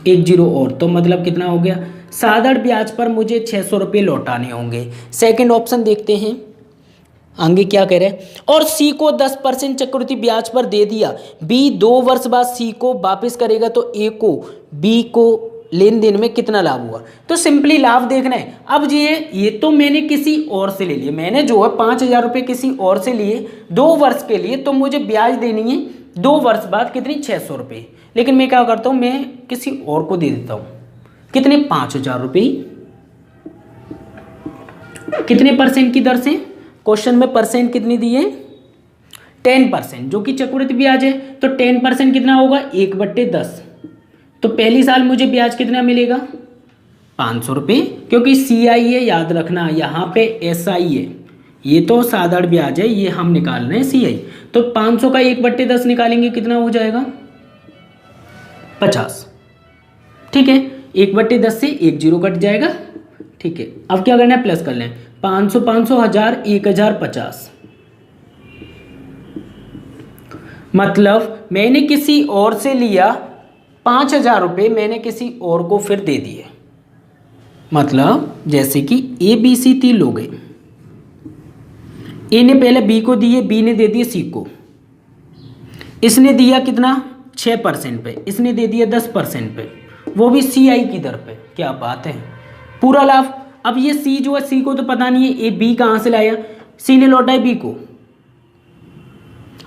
A: 1 0 और, तो मतलब कितना हो गया साधारण ब्याज पर मुझे 600 रुपये लौटाने होंगे। सेकंड ऑप्शन देखते हैं आगे क्या कह रहे हैं। और सी को 10% चक्रवृद्धि ब्याज पर दे दिया, बी 2 वर्ष बाद सी को वापस करेगा, तो ए को बी को लेन देन में कितना लाभ हुआ। तो सिंपली लाभ देखना है। अब ये तो मैंने किसी और से ले लिया, मैंने जो है 5,000 रुपये किसी और से लिए 2 वर्ष के लिए, तो मुझे ब्याज देनी है 2 वर्ष बाद कितनी, 600 रुपये। लेकिन मैं क्या करता हूँ, मैं किसी और को दे देता हूँ कितने, 5,000 रुपये। कितने परसेंट की दर से, क्वेश्चन में परसेंट कितनी दी है, 10%, जो कि चक्रवृद्धि ब्याज है। तो 10% कितना होगा, 1/10। तो पहली साल मुझे ब्याज कितना मिलेगा, 500 रुपये, क्योंकि CI है, याद रखना यहाँ पे SI है, ये तो साधारण ब्याज है, ये हम निकाल रहे हैं CI। तो 500 का 1/10 निकालेंगे, कितना हो जाएगा, 50। ठीक है, 1/10 से 1 0 कट जाएगा। ठीक है, अब क्या करना है, प्लस कर लें, 500 500 1000 1050। मतलब मैंने किसी और से लिया 5,000 रुपये, मैंने किसी और को फिर दे दिए। मतलब जैसे कि ABC 3 लोग हैं, ए ने पहले बी को दिए, बी ने दे दिए सी को। इसने दिया कितना, 6% पे, इसने दे दिया 10% पे, वो भी CI की दर पे। क्या बात है, पूरा लाभ। अब ये सी जो है, सी को तो पता नहीं है, ए बी कहाँ से लाया, सी ने लौटाया बी को।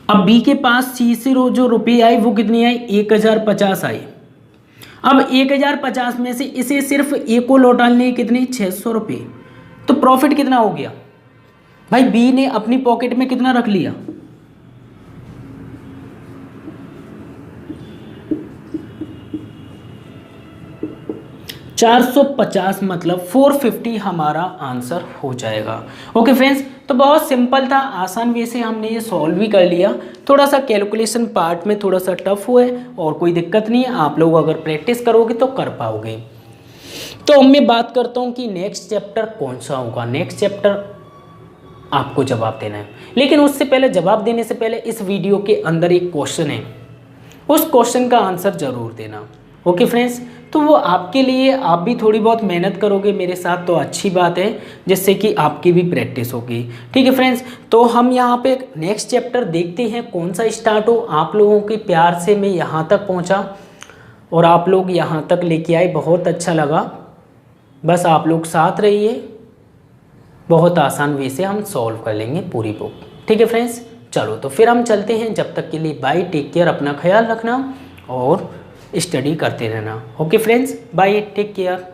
A: अब बी के पास सी से जो रुपये आए वो कितने आए, 1050 आए। अब 1050 में से इसे सिर्फ ए को लौटाने कितने, 600 रुपये। तो प्रॉफिट कितना हो गया भाई, बी ने अपनी पॉकेट में कितना रख लिया, 450, मतलब 450 हमारा आंसर हो जाएगा। ओके फ्रेंड्स, तो बहुत सिंपल था, आसान वे से हमने ये सॉल्व भी कर लिया। थोड़ा सा कैलकुलेशन पार्ट में थोड़ा सा टफ हुआ है, और कोई दिक्कत नहीं है, आप लोग अगर प्रैक्टिस करोगे तो कर पाओगे। तो मैं बात करता हूँ कि नेक्स्ट चैप्टर कौन सा होगा। नेक्स्ट चैप्टर आपको जवाब देना है, लेकिन उससे पहले, जवाब देने से पहले इस वीडियो के अंदर एक क्वेश्चन है, उस क्वेश्चन का आंसर जरूर देना। ओके फ्रेंड्स, तो वो आपके लिए, आप भी थोड़ी बहुत मेहनत करोगे मेरे साथ तो अच्छी बात है, जिससे कि आपकी भी प्रैक्टिस होगी। ठीक है फ्रेंड्स, तो हम यहाँ पे नेक्स्ट चैप्टर देखते हैं कौन सा स्टार्ट हो। आप लोगों के प्यार से मैं यहाँ तक पहुँचा और आप लोग यहाँ तक लेके आए, बहुत अच्छा लगा। बस आप लोग साथ रहिए, बहुत आसान वे से हम सॉल्व कर लेंगे पूरी बुक। ठीक है फ्रेंड्स, चलो तो फिर हम चलते हैं। जब तक के लिए बाय, टेक केयर, अपना ख्याल रखना और स्टडी करते रहना। Okay friends, bye, take care.